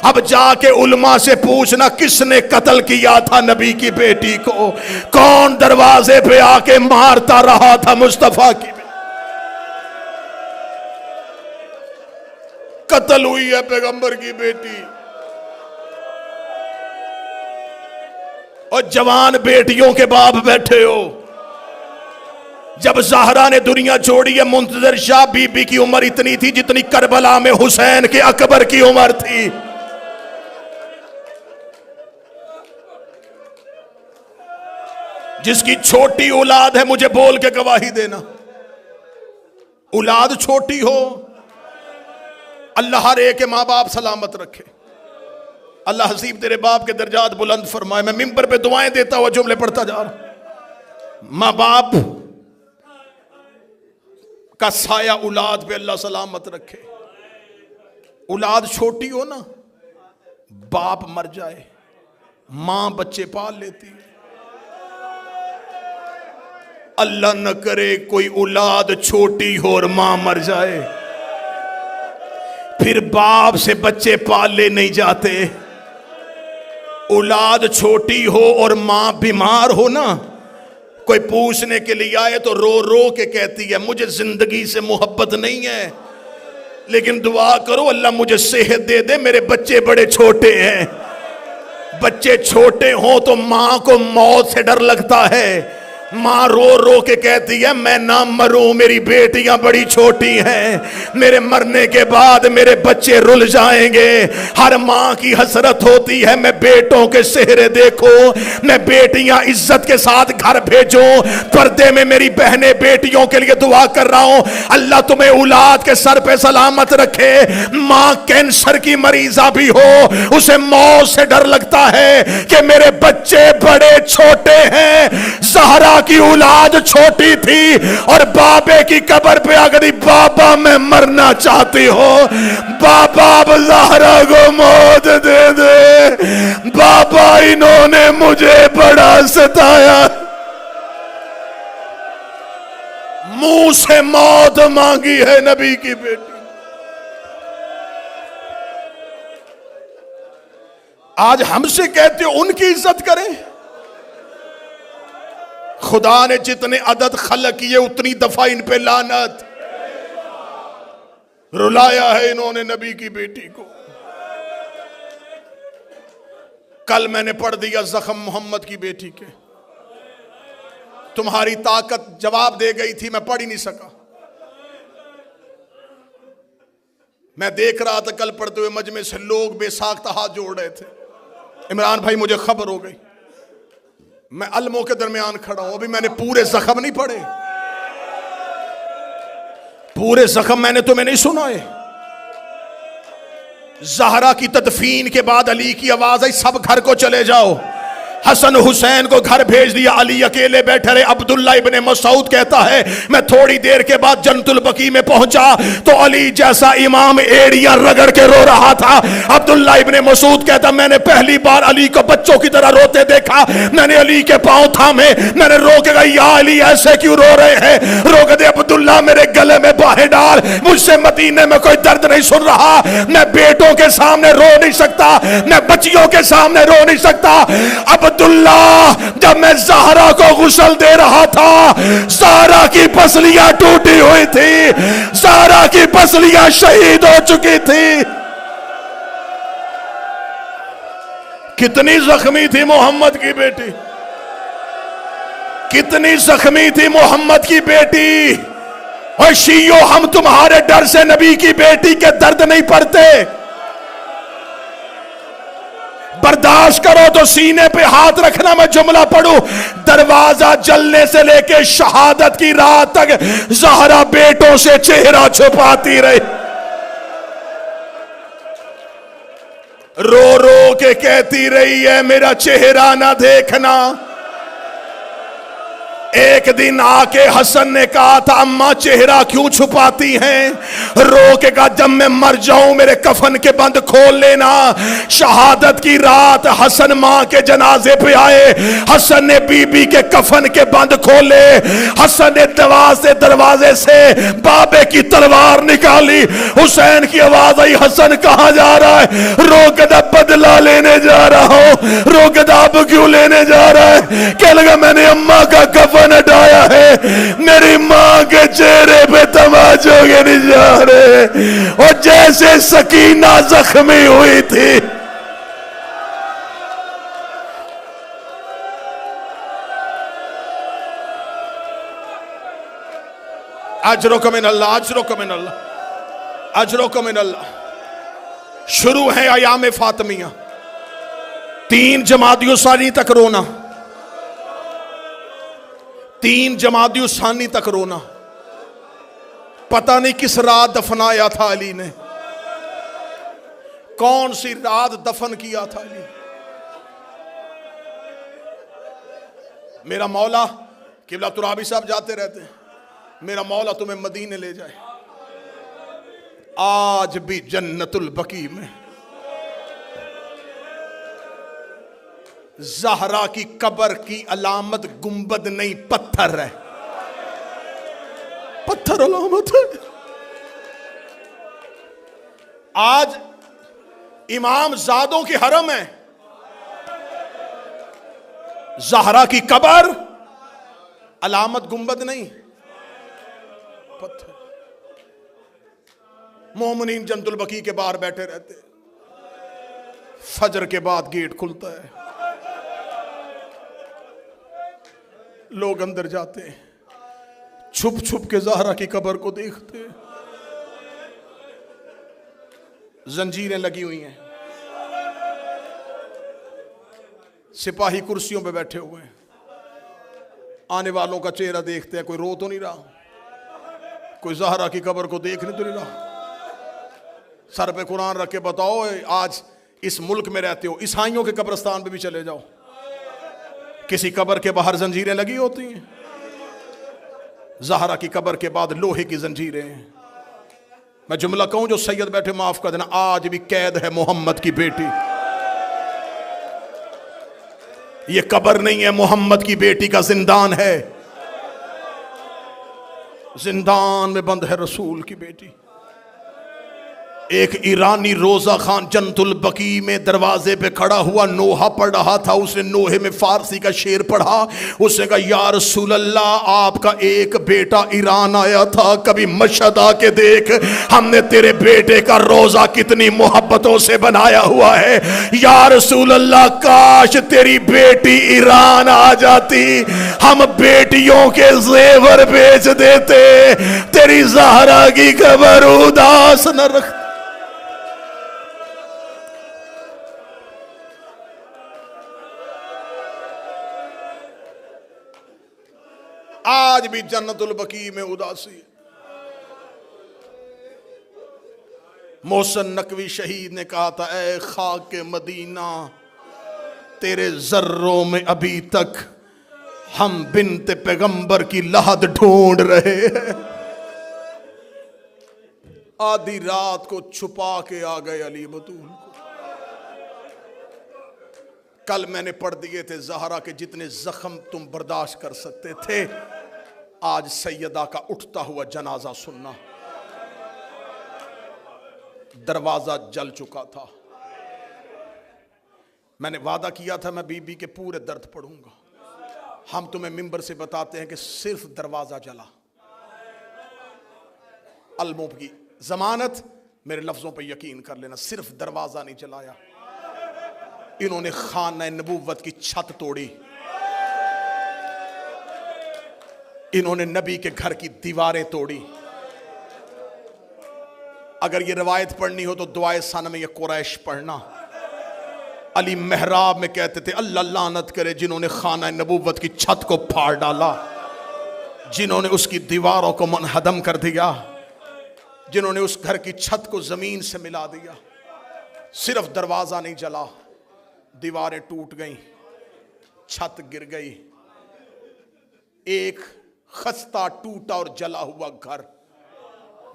اب جا کے علماء سے پوچھنا کس نے قتل کیا تھا نبی کی بیٹی کو، کون دروازے پہ آ کے مارتا رہا تھا مصطفیٰ کی بیٹی۔ قتل ہوئی ہے پیغمبر کی بیٹی، اور جوان بیٹیوں کے باپ بیٹھے ہو۔ جب زہرا نے دنیا چھوڑی ہے، منتظر شاہ بی بی کی عمر اتنی تھی جتنی کربلا میں حسین کے اکبر کی عمر تھی۔ جس کی چھوٹی اولاد ہے مجھے بول کے گواہی دینا، اولاد چھوٹی ہو، اللہ ہر ایک کے ماں باپ سلامت رکھے، اللہ حسیب تیرے باپ کے درجات بلند فرمائے۔ میں ممبر پہ دعائیں دیتا ہوا جملے پڑھتا جا رہا۔ ماں باپ کا سایہ اولاد پہ اللہ سلامت رکھے۔ اولاد چھوٹی ہو نا، باپ مر جائے، ماں بچے پال لیتی ہے۔ اللہ نہ کرے کوئی اولاد چھوٹی ہو اور ماں مر جائے، پھر باپ سے بچے پالے نہیں جاتے۔ اولاد چھوٹی ہو اور ماں بیمار ہو نا، کوئی پوچھنے کے لیے آئے تو رو رو کے کہتی ہے مجھے زندگی سے محبت نہیں ہے، لیکن دعا کرو اللہ مجھے صحت دے دے، میرے بچے بڑے چھوٹے ہیں۔ بچے چھوٹے ہوں تو ماں کو موت سے ڈر لگتا ہے، ماں رو رو کے کہتی ہے میں نہ مروں، میری بیٹیاں بڑی چھوٹی ہیں، میرے مرنے کے بعد میرے بچے رل جائیں گے۔ ہر ماں کی حسرت ہوتی ہے میں بیٹوں کے چہرے دیکھوں، میں بیٹیاں عزت کے ساتھ گھر بھیجوں۔ پردے میں میری بہنیں بیٹیوں کے لیے دعا کر رہا ہوں، اللہ تمہیں اولاد کے سر پہ سلامت رکھے۔ ماں کینسر کی مریضہ بھی ہو، اسے موت سے ڈر لگتا ہے کہ میرے بچے بڑے چھوٹے ہیں۔ زہرا کی اولاد چھوٹی تھی اور بابے کی قبر پہ آ گئی، بابا میں مرنا چاہتی ہوں، بابا اب زہرا کو موت دے دے، بابا انہوں نے مجھے بڑا ستایا۔ منہ سے موت مانگی ہے نبی کی بیٹی۔ آج ہم سے کہتے ہو ان کی عزت کریں، خدا نے جتنے عدد خلق کیے اتنی دفعہ ان پہ لعنت۔ رلایا ہے انہوں نے نبی کی بیٹی کو۔ کل میں نے پڑھ دیا زخم محمد کی بیٹی کے، تمہاری طاقت جواب دے گئی تھی، میں پڑھ ہی نہیں سکا۔ میں دیکھ رہا تھا کل پڑھتے ہوئے مجمع سے لوگ بے ساختہ ہاتھ جوڑ رہے تھے۔ عمران بھائی مجھے خبر ہو گئی، میں علموں کے درمیان کھڑا ہوں، ابھی میں نے پورے زخم نہیں پڑھے، پورے زخم میں نے تمہیں نہیں سنائے۔ زہرا کی تدفین کے بعد علی کی آواز آئی سب گھر کو چلے جاؤ۔ حسن حسین کو گھر بھیج دیا، علی اکیلے بیٹھے رہے۔ عبداللہ ابن مسعود کہتا ہے میں تھوڑی دیر کے بعد جنت البقیع میں پہنچا تو علی جیسا امام ایڑیاں رگڑ کے رو رہا تھا۔ عبداللہ ابن مسعود کہتا میں نے پہلی بار علی کو بچوں کی طرح روتے دیکھا، میں نے علی کے پاؤں تھامے، میں نے رو کے کہا یا علی ایسے کیوں رو رہے ہیں؟ رو کے دے عبداللہ میرے گلے میں باہیں ڈال، مجھ سے مدینے میں کوئی درد نہیں سن رہا، میں بیٹوں کے سامنے رو نہیں سکتا، میں بچیوں کے سامنے رو نہیں سکتا۔ عبداللہ جب میں زہرا کو غسل دے رہا تھا، زہرا کی پسلیاں ٹوٹی ہوئی تھی، زہرا کی پسلیاں شہید ہو چکی تھی۔ کتنی زخمی تھی محمد کی بیٹی، کتنی زخمی تھی محمد کی بیٹی۔ اور شیعو ہم تمہارے ڈر سے نبی کی بیٹی کے درد نہیں پڑتے، برداشت کرو تو سینے پہ ہاتھ رکھنا۔ میں جملہ پڑھوں، دروازہ جلنے سے لے کے شہادت کی رات تک زہرا بیٹوں سے چہرہ چھپاتی رہی، رو رو کے کہتی رہی ہے میرا چہرہ نہ دیکھنا۔ ایک دن آکے حسن نے کہا تھا اماں چہرہ کیوں چھپاتی ہیں؟ رو کے کہا جب میں مر جاؤں میرے کفن کے بند کھول لینا۔ شہادت کی رات حسن ماں کے جنازے پہ آئے، حسن نے بی بی کے کفن کے بند کھولے، حسن نے دروازے سے بابے کی تلوار نکالی، حسین کی آواز آئی حسن کہاں جا رہا ہے؟ رو کے کہا بدلہ لینے جا رہا ہوں۔ رو کے کہا اب کیوں لینے جا رہا ہے؟ کہنے لگا میں نے اماں کا کفن ہٹایا ہے، میری ماں کے چہرے پہ تماچوں کے نشانے، اور جیسے سکینہ زخمی ہوئی تھی اجرک من اللہ، اجرک من اللہ، اجرک من اللہ۔ شروع ہے ایام فاطمیہ، 3 جمادی الثانی تک رونا، 3 جمادی الثانی تک رونا۔ پتہ نہیں کس رات دفنایا تھا علی نے، کون سی رات دفن کیا تھا علی۔ میرا مولا قبلہ ترابی صاحب جاتے رہتے ہیں، میرا مولا تمہیں مدینے لے جائے۔ آج بھی جنت البقیع میں زہرا کی قبر کی علامت گنبد نہیں پتھر ہے، پتھر علامت ہے۔ آج امام زادوں کی حرم ہے، زہرا کی قبر علامت گنبد نہیں پتھر۔ مومنین جنت البقیع کے باہر بیٹھے رہتے، فجر کے بعد گیٹ کھلتا ہے، لوگ اندر جاتے ہیں، چھپ چھپ کے زہرا کی قبر کو دیکھتے ہیں، زنجیریں لگی ہوئی ہیں، سپاہی کرسیوں پہ بیٹھے ہوئے ہیں، آنے والوں کا چہرہ دیکھتے ہیں، کوئی رو تو نہیں رہا، کوئی زہرا کی قبر کو دیکھنے تو نہیں رہا۔ سر پہ قرآن رکھ کے بتاؤ، آج اس ملک میں رہتے ہو، عیسائیوں کے قبرستان پہ بھی چلے جاؤ، کسی قبر کے باہر زنجیریں لگی ہوتی ہیں؟ زہرا کی قبر کے بعد لوہے کی زنجیریں ہیں۔ میں جملہ کہوں جو سید بیٹھے معاف کر دینا، آج بھی قید ہے محمد کی بیٹی، یہ قبر نہیں ہے، محمد کی بیٹی کا زندان ہے، زندان میں بند ہے رسول کی بیٹی۔ ایک ایرانی روزہ خان جنت البقیع میں دروازے پہ کھڑا ہوا، نوحہ پڑھ رہا تھا، اس نے نوحے میں فارسی کا شعر پڑھا، اس نے کہا یا رسول اللہ آپ کا ایک بیٹا ایران آیا تھا، کبھی مشہد آ کے دیکھ، ہم نے تیرے بیٹے کا روزہ کتنی محبتوں سے بنایا ہوا ہے، یا رسول اللہ کاش تیری بیٹی ایران آ جاتی، ہم بیٹیوں کے زیور بیچ دیتے، تیری زہرا کی قبر اداس نہ رکھ۔ آج بھی جنت البقیع میں اداسی ہے۔ محسن نقوی شہید نے کہا تھا اے خاک مدینہ تیرے ذروں میں ابھی تک ہم بنت پیغمبر کی لحد ڈھونڈ رہے ہیں۔ آدھی رات کو چھپا کے آ گئے علی بطول کو۔ کل میں نے پڑھ دیے تھے زہرا کے جتنے زخم تم برداشت کر سکتے تھے، آج سیدہ کا اٹھتا ہوا جنازہ سننا۔ دروازہ جل چکا تھا، میں نے وعدہ کیا تھا میں بی بی کے پورے درد پڑھوں گا۔ ہم تمہیں ممبر سے بتاتے ہیں کہ صرف دروازہ جلا۔ الموب کی ضمانت، میرے لفظوں پہ یقین کر لینا، صرف دروازہ نہیں جلایا، انہوں نے خانہ نبوت کی چھت توڑی، انہوں نے نبی کے گھر کی دیواریں توڑی۔ اگر یہ روایت پڑھنی ہو تو دعائے ثنا میں یہ قریش پڑھنا۔ علی محراب میں کہتے تھے اللہ لعنت کرے جنہوں نے خانہ نبوت کی چھت کو پھاڑ ڈالا، جنہوں نے اس کی دیواروں کو منہدم کر دیا، جنہوں نے اس گھر کی چھت کو زمین سے ملا دیا۔ صرف دروازہ نہیں جلا، دیواریں ٹوٹ گئیں، چھت گر گئی، ایک خستہ ٹوٹا اور جلا ہوا گھر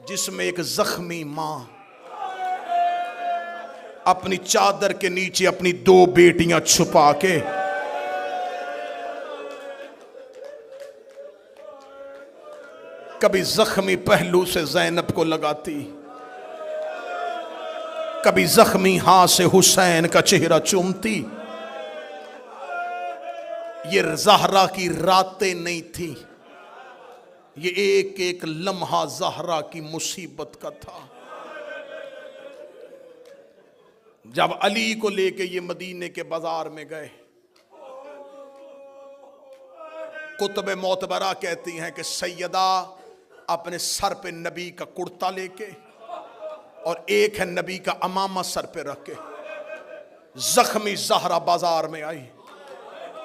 جس میں ایک زخمی ماں اپنی چادر کے نیچے اپنی 2 بیٹیاں چھپا کے کبھی زخمی پہلو سے زینب کو لگاتی، کبھی زخمی ہاتھ سے حسین کا چہرہ چومتی۔ یہ زہرا کی راتیں نہیں تھی، یہ ایک ایک لمحہ زہرا کی مصیبت کا تھا۔ جب علی کو لے کے یہ مدینے کے بازار میں گئے، کتب معتبرہ کہتی ہیں کہ سیدہ اپنے سر پہ نبی کا کرتا لے کے اور ایک ہے نبی کا امامہ سر پہ رکھ کے زخمی زہرا بازار میں آئی۔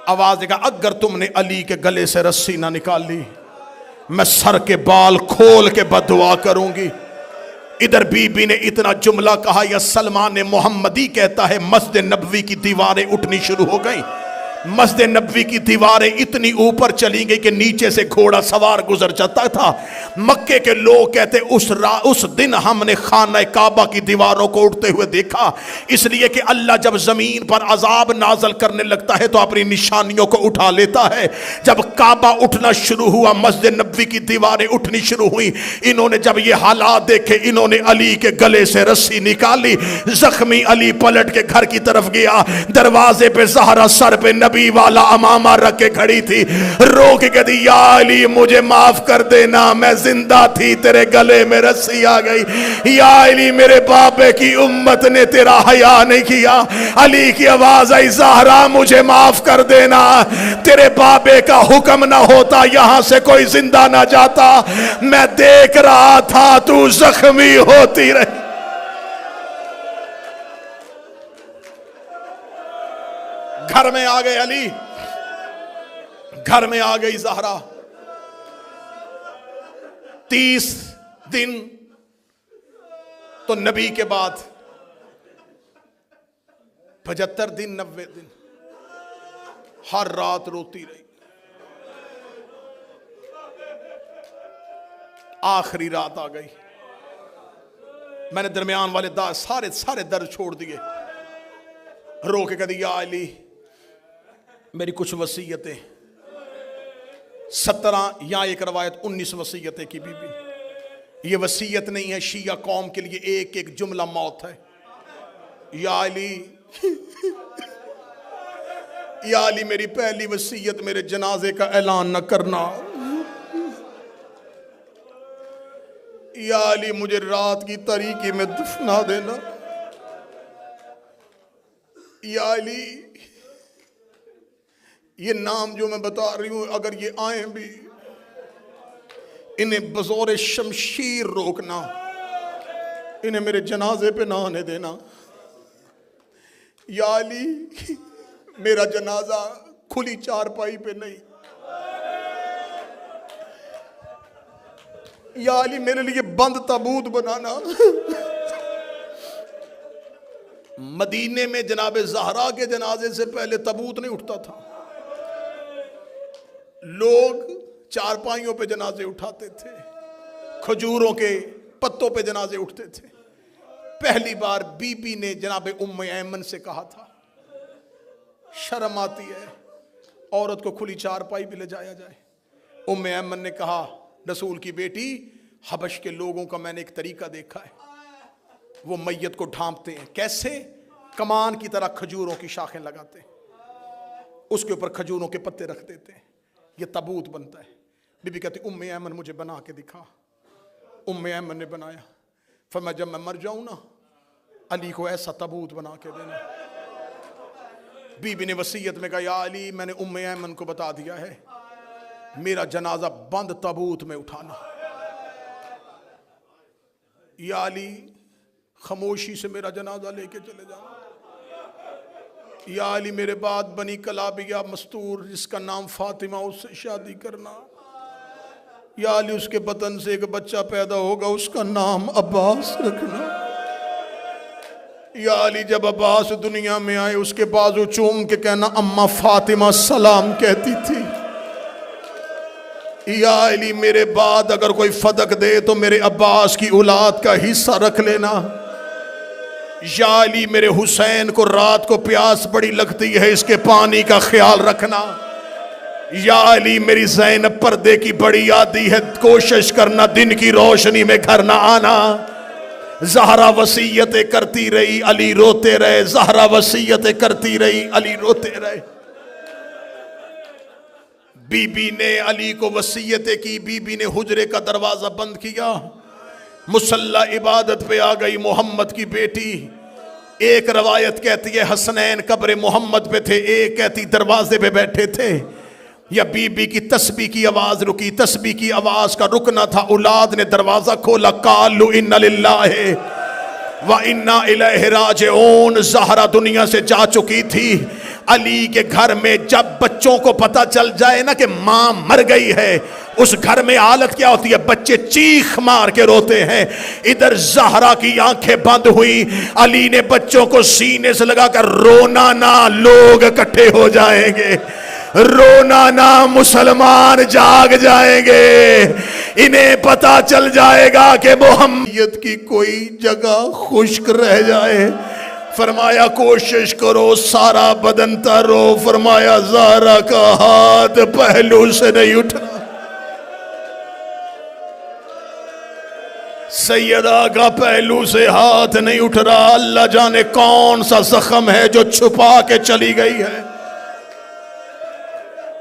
آواز دے گا اگر تم نے علی کے گلے سے رسی نہ نکالی میں سر کے بال کھول کے بددعا کروں گی۔ ادھر بی بی نے اتنا جملہ کہا، یا سلمان محمدی کہتا ہے مسجد نبوی کی دیواریں اٹھنی شروع ہو گئیں۔ مسجد نبوی کی دیواریں اتنی اوپر چلی گئی کہ نیچے سے گھوڑا سوار گزر جاتا تھا۔ مکے کے لوگ کہتے اس دن ہم نے خانہ کعبہ کی دیواروں کو اٹھتے ہوئے دیکھا، اس لیے کہ اللہ جب زمین پر عذاب نازل کرنے لگتا ہے تو اپنی نشانیوں کو اٹھا لیتا ہے۔ جب کعبہ اٹھنا شروع ہوا، مسجد نبوی کی دیواریں اٹھنی شروع ہوئیں، انہوں نے جب یہ حالات دیکھے انہوں نے علی کے گلے سے رسی نکالی۔ زخمی علی پلٹ کے گھر کی طرف گیا، دروازے پہ زہرا سر پہ نبی والا امامہ رکھ کے کھڑی تھی، رو کے کہتی یا علی مجھے معاف کر دینا، میں زندہ تھی تیرے گلے میں رسی آ گئی۔ یا علی میرے بابے کی امت نے تیرا حیا نہیں کیا۔ علی کی آواز آئی زہرا مجھے معاف کر دینا، تیرے بابے کا حکم نہ ہوتا یہاں سے کوئی زندہ نہ جاتا، میں دیکھ رہا تھا تو زخمی ہوتی رہی۔ گھر میں آ گئے علی، گھر میں آ گئی زہرا۔ 30 دن تو نبی کے بعد 75 دن 90 دن ہر رات روتی رہی۔ آخری رات آ گئی، میں نے درمیان والے سارے درد چھوڑ دیے، رو کے کہتی یا علی میری کچھ وصیتیں، 17 یا ایک روایت 19 وصیتیں کی بی بی۔ یہ وصیت نہیں ہے، شیعہ قوم کے لیے ایک ایک جملہ موت ہے۔ یا علی یا علی میری پہلی وصیت میرے جنازے کا اعلان نہ کرنا۔ یا علی مجھے رات کی تاریکی میں دفنا دینا۔ یا علی یہ نام جو میں بتا رہی ہوں اگر یہ آئیں بھی انہیں بزور شمشیر روکنا، انہیں میرے جنازے پہ نہ آنے دینا۔ یا علی میرا جنازہ کھلی چارپائی پہ نہیں، یا علی میرے لیے بند تابوت بنانا۔ مدینے میں جناب زہرا کے جنازے سے پہلے تابوت نہیں اٹھتا تھا، لوگ چارپائیوں پہ جنازے اٹھاتے تھے، کھجوروں کے پتوں پہ جنازے اٹھتے تھے۔ پہلی بار بی بی نے جناب ام ایمن سے کہا تھا، شرم آتی ہے عورت کو کھلی چارپائی بھی لے جایا جائے۔ ام ایمن نے کہا رسول کی بیٹی حبش کے لوگوں کا میں نے ایک طریقہ دیکھا ہے، وہ میت کو ڈھانپتے ہیں کیسے؟ کمان کی طرح کھجوروں کی شاخیں لگاتے ہیں، اس کے اوپر کھجوروں کے پتے رکھ دیتے ہیں، یہ تابوت بنتا ہے۔ بی بی کہتی ام ایمن مجھے بنا کے دکھا۔ ام ایمن نے بنایا، فرمایا جب میں مر جاؤں نا علی کو ایسا تابوت بنا کے دینا۔ بی بی نے وصیت میں کہا یا علی میں نے ام ایمن کو بتا دیا ہے میرا جنازہ بند تابوت میں اٹھانا۔ یا علی خاموشی سے میرا جنازہ لے کے چلے جانا۔ یا علی میرے بعد بنی کلابیہ مستور جس کا نام فاطمہ اس سے شادی کرنا۔ یا علی اس کے بطن سے ایک بچہ پیدا ہوگا اس کا نام عباس رکھنا۔ یا علی جب عباس دنیا میں آئے اس کے بازو چوم کے کہنا اماں فاطمہ سلام کہتی تھی۔ یا علی میرے بعد اگر کوئی فدق دے تو میرے عباس کی اولاد کا حصہ رکھ لینا. یا علی میرے حسین کو رات کو پیاس بڑی لگتی ہے، اس کے پانی کا خیال رکھنا. یا علی میری زینب پردے کی بڑی عادی ہے، کوشش کرنا دن کی روشنی میں گھر نہ آنا. زہرا وصیتیں کرتی رہی، علی روتے رہے. زہرا وصیتیں کرتی رہی، علی روتے رہے. بی بی نے علی کو وصیتیں کی، بی بی نے حجرے کا دروازہ بند کیا، مصلی عبادت پہ آ گئی محمد کی بیٹی. ایک روایت کہتی ہے حسنین قبر محمد پہ تھے، ایک کہتی دروازے پہ بیٹھے تھے. یا بی بی کی تسبیح کی آواز رکی، تسبیح کی آواز کا رکنا تھا. اولاد نے دروازہ کھولا، قالوا ان للہ وَإِنَّا إِلَيْهِ رَاجِعُونَ. زہرا دنیا سے جا چکی تھی. علی کے گھر میں جب بچوں کو پتہ چل جائے نا کہ ماں مر گئی ہے، اس گھر میں حالت کیا ہوتی ہے؟ بچے چیخ مار کے روتے ہیں. ادھر زہرا کی آنکھیں بند ہوئی، علی نے بچوں کو سینے سے لگا کر رونا نہ، لوگ اکٹھے ہو جائیں گے. رونا نہ، مسلمان جاگ جائیں گے. انہیں پتا چل جائے گا کہ محمد کی کوئی جگہ خشک رہ جائے. فرمایا کوشش کرو سارا بدن ترو. فرمایا زہرا کا ہاتھ پہلو سے نہیں اٹھنا، سیدہ کا پہلو سے ہاتھ نہیں اٹھ رہا. اللہ جانے کون سا زخم ہے جو چھپا کے چلی گئی ہے.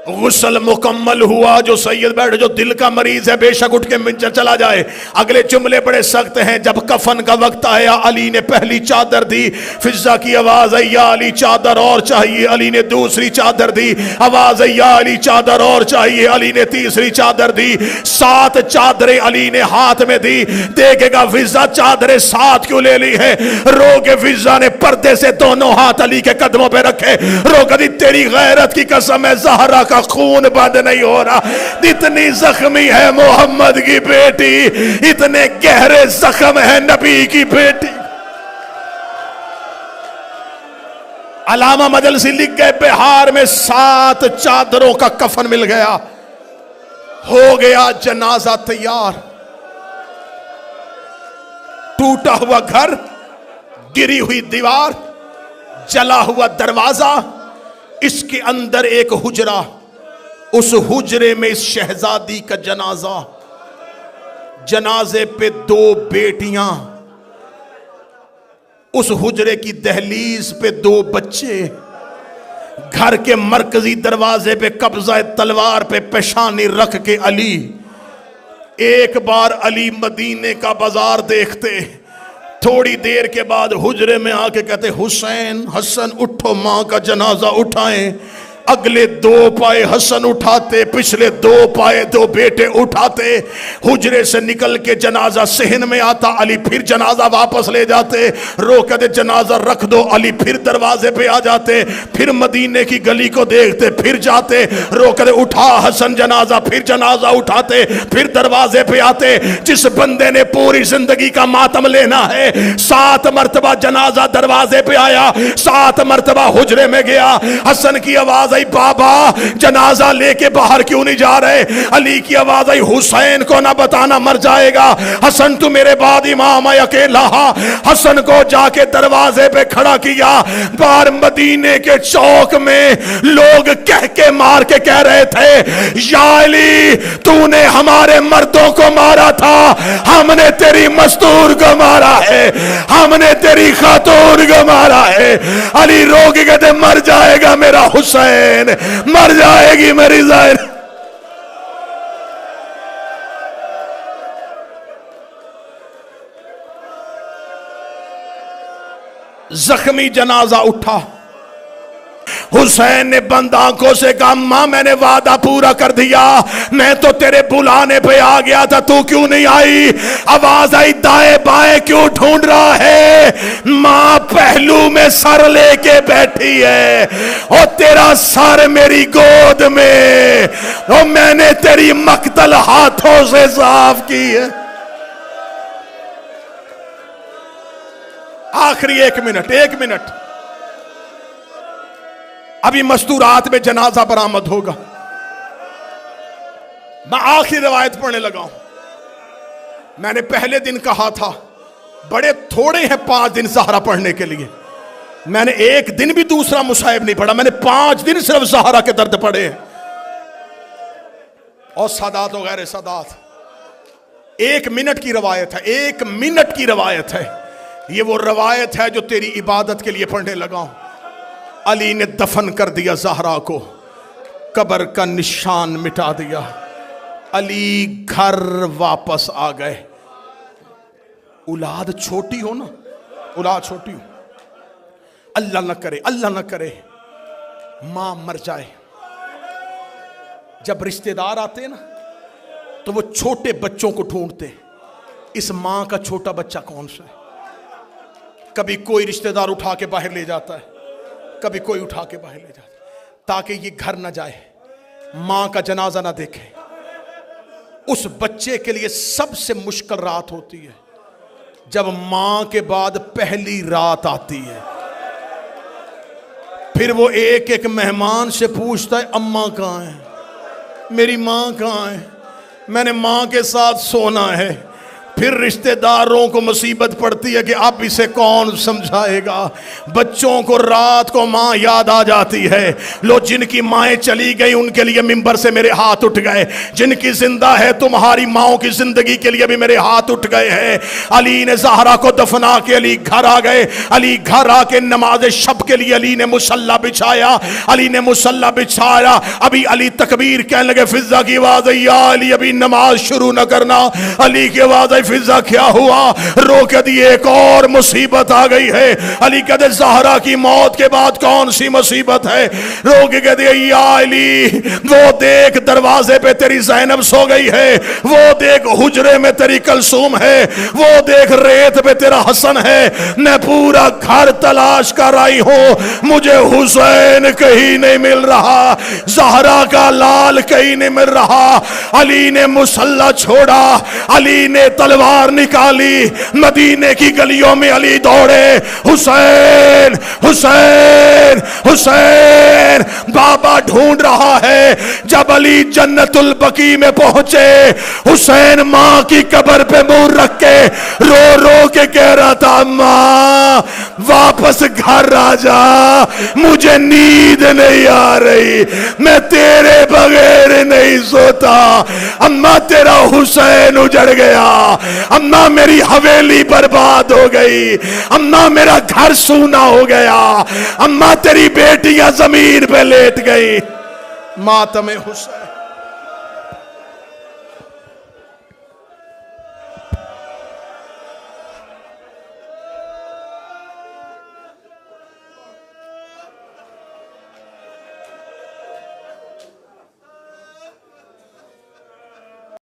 غسل مکمل ہوا. جو سید بیٹھے، جو دل کا مریض ہے بے شک اٹھ کے چلا جائے. اگلے جملے بڑے سخت ہیں. جب کفن کا وقت آیا، علی نے پہلی چادر دی. فضا کی آواز آئی، یا علی چادر اور چاہیے. علی نے دوسری چادر دی. آواز آئی، یا علی چادر اور چاہیے. علی نے تیسری چادر دی. 7 چادریں علی نے ہاتھ میں دی. دیکھے گا فضا چادریں 7 کیوں لے لی ہے؟ رو کے فضا نے پردے سے دونوں ہاتھ علی کے قدموں پہ رکھے. رو کر دی تیری غیرت کی قسم ہے، زہرا کا خون بند نہیں ہو رہا. اتنی زخمی ہے محمد کی بیٹی، اتنے گہرے زخم ہے نبی کی بیٹی. علامہ مجلسی لکھ گئے بہار میں 7 چادروں کا کفن مل گیا. ہو گیا جنازہ تیار. ٹوٹا ہوا گھر، گری ہوئی دیوار، جلا ہوا دروازہ، اس کے اندر ایک حجرہ. اس حجرے میں اس شہزادی کا جنازہ. جنازے پہ 2 بیٹیاں. اس حجرے کی دہلیز پہ 2 بچے. گھر کے مرکزی دروازے پہ قبضہ تلوار پہ پیشانی رکھ کے علی. ایک بار علی مدینے کا بازار دیکھتے، تھوڑی دیر کے بعد حجرے میں آ کے کہتے حسین حسن اٹھو، ماں کا جنازہ اٹھائیں. اگلے 2 پائے حسن اٹھاتے، پچھلے 2 پائے 2 بیٹے اٹھاتے. حجرے سے نکل کے جنازہ صحن میں آتا، علی پھر جنازہ واپس لے جاتے. رو کہتے جنازہ رکھ دو، علی پھر دروازے پہ آ جاتے. پھر مدینے کی گلی کو دیکھتے، پھر جاتے. رو کہتے اٹھا حسن جنازہ، پھر جنازہ اٹھاتے، پھر دروازے پہ آتے. جس بندے نے پوری زندگی کا ماتم لینا ہے، 7 مرتبہ جنازہ دروازے پہ آیا، 7 مرتبہ حجرے میں گیا. حسن کی آواز آئی، بابا جنازہ لے کے باہر کیوں نہیں جا رہے؟ علی کی آواز آئی، حسین کو نہ بتانا مر جائے گا. حسن تو میرے بعد امام ہے اکیلا. حسن کو جا کے دروازے پہ کھڑا کیا. باہر مدینے کے چوک میں لوگ کہہ کے مار کے کہہ رہے تھے، یا علی تو نے ہمارے مردوں کو مارا تھا، ہم نے تیری مستور کو مارا ہے، ہم نے تیری خاتون کو مارا ہے. علی رو کے کہتے مر جائے گا میرا حسین، مر جائے گی میری زائر. زخمی جنازہ اٹھا. حسین نے بند آنکھوں سے کہا، ماں میں نے وعدہ پورا کر دیا، میں تو تیرے بلانے پہ آ گیا تھا، تو کیوں نہیں آئی؟ آواز آئی، دائیں بائیں کیوں ڈھونڈ رہا ہے؟ ماں پہلو میں سر لے کے بیٹھی ہے، اور تیرا سر میری گود میں، اور میں نے تیری مقتل ہاتھوں سے صاف کی ہے. آخری 1 منٹ ابھی مستورات میں جنازہ برآمد ہوگا. میں آخری روایت پڑھنے لگا ہوں. میں نے پہلے دن کہا تھا بڑے تھوڑے ہیں 5 دن زہرا پڑھنے کے لیے. میں نے ایک دن بھی دوسرا مصائب نہیں پڑھا. میں نے 5 دن صرف زہرا کے درد پڑھے ہیں. اور سادات و غیر سادات. 1 منٹ کی روایت ہے, 1 منٹ کی روایت ہے. یہ وہ روایت ہے جو تیری عبادت کے لیے پڑھنے لگا ہوں. علی نے دفن کر دیا زہرا کو, قبر کا نشان مٹا دیا. علی گھر واپس آ گئے. اولاد چھوٹی ہو نا, اولاد چھوٹی ہو, اللہ نہ کرے, اللہ نہ کرے ماں مر جائے. جب رشتہ دار آتے نا تو وہ چھوٹے بچوں کو ڈھونڈتے, اس ماں کا چھوٹا بچہ کون سا ہے. کبھی کوئی رشتہ دار اٹھا کے باہر لے جاتا ہے, کبھی کوئی اٹھا کے باہر لے جاتا ہے, تاکہ یہ گھر نہ جائے, ماں کا جنازہ نہ دیکھے. اس بچے کے لیے سب سے مشکل رات ہوتی ہے جب ماں کے بعد پہلی رات آتی ہے. پھر وہ ایک ایک مہمان سے پوچھتا ہے اماں کہاں ہے, میری ماں کہاں ہے, میں نے ماں کے ساتھ سونا ہے. پھر رشتہ داروں کو مصیبت پڑتی ہے کہ اب اسے کون سمجھائے گا. بچوں کو رات کو ماں یاد آ جاتی ہے. لو جن کی مائیں چلی گئی ان کے لیے منبر سے میرے ہاتھ اٹھ گئے, جن کی زندہ ہے تمہاری ماؤں کی زندگی کے لیے بھی میرے ہاتھ اٹھ گئے ہیں. علی نے زہرا کو دفنا کے علی گھر آ گئے. علی گھر آ کے نماز شب کے لیے علی نے مصلی بچھایا. علی نے مصلی بچھایا. ابھی علی تکبیر کہنے لگے, فضا کی آواز ہے یا علی ابھی نماز شروع نہ کرنا. علی کی آواز ہے فضا کیا ہوا, رو کے دی ایک اور مصیبت آ گئی ہے. علی کہتے زہرا کی موت کے بعد کون سی مصیبت ہے. رو کے کہتے یا علی وہ دیکھ دروازے پہ تیری زینب سو گئی ہے, وہ دیکھ حجرے میں تیری کلثوم ہے, وہ دیکھ ریت پہ تیرا حسن ہے. میں پورا گھر تلاش کر آئی ہوں, مجھے حسین کہیں نہیں مل رہا, زہرا کا لال کہیں نہیں مل رہا. علی نے مصلی چھوڑا, علی نے تلوار نکالی, مدینے کی گلیوں میں علی دوڑے, حسین حسین حسین. بابا ڈھونڈ رہا ہے. جب علی جنت البقیع میں پہنچے, حسین ماں کی قبر پہ منہ رکھ کے رو رو کے کہہ رہا تھا ماں واپس گھر آ جا, مجھے نیند نہیں آ رہی, میں تیرے بغیر نہیں سوتا. اماں تیرا حسین اجڑ گیا, اماں میری حویلی برباد ہو گئی, اماں میرا گھر سونا ہو گیا, اماں تیری بیٹیاں زمین پہ لیٹ گئی. ماتم حسین.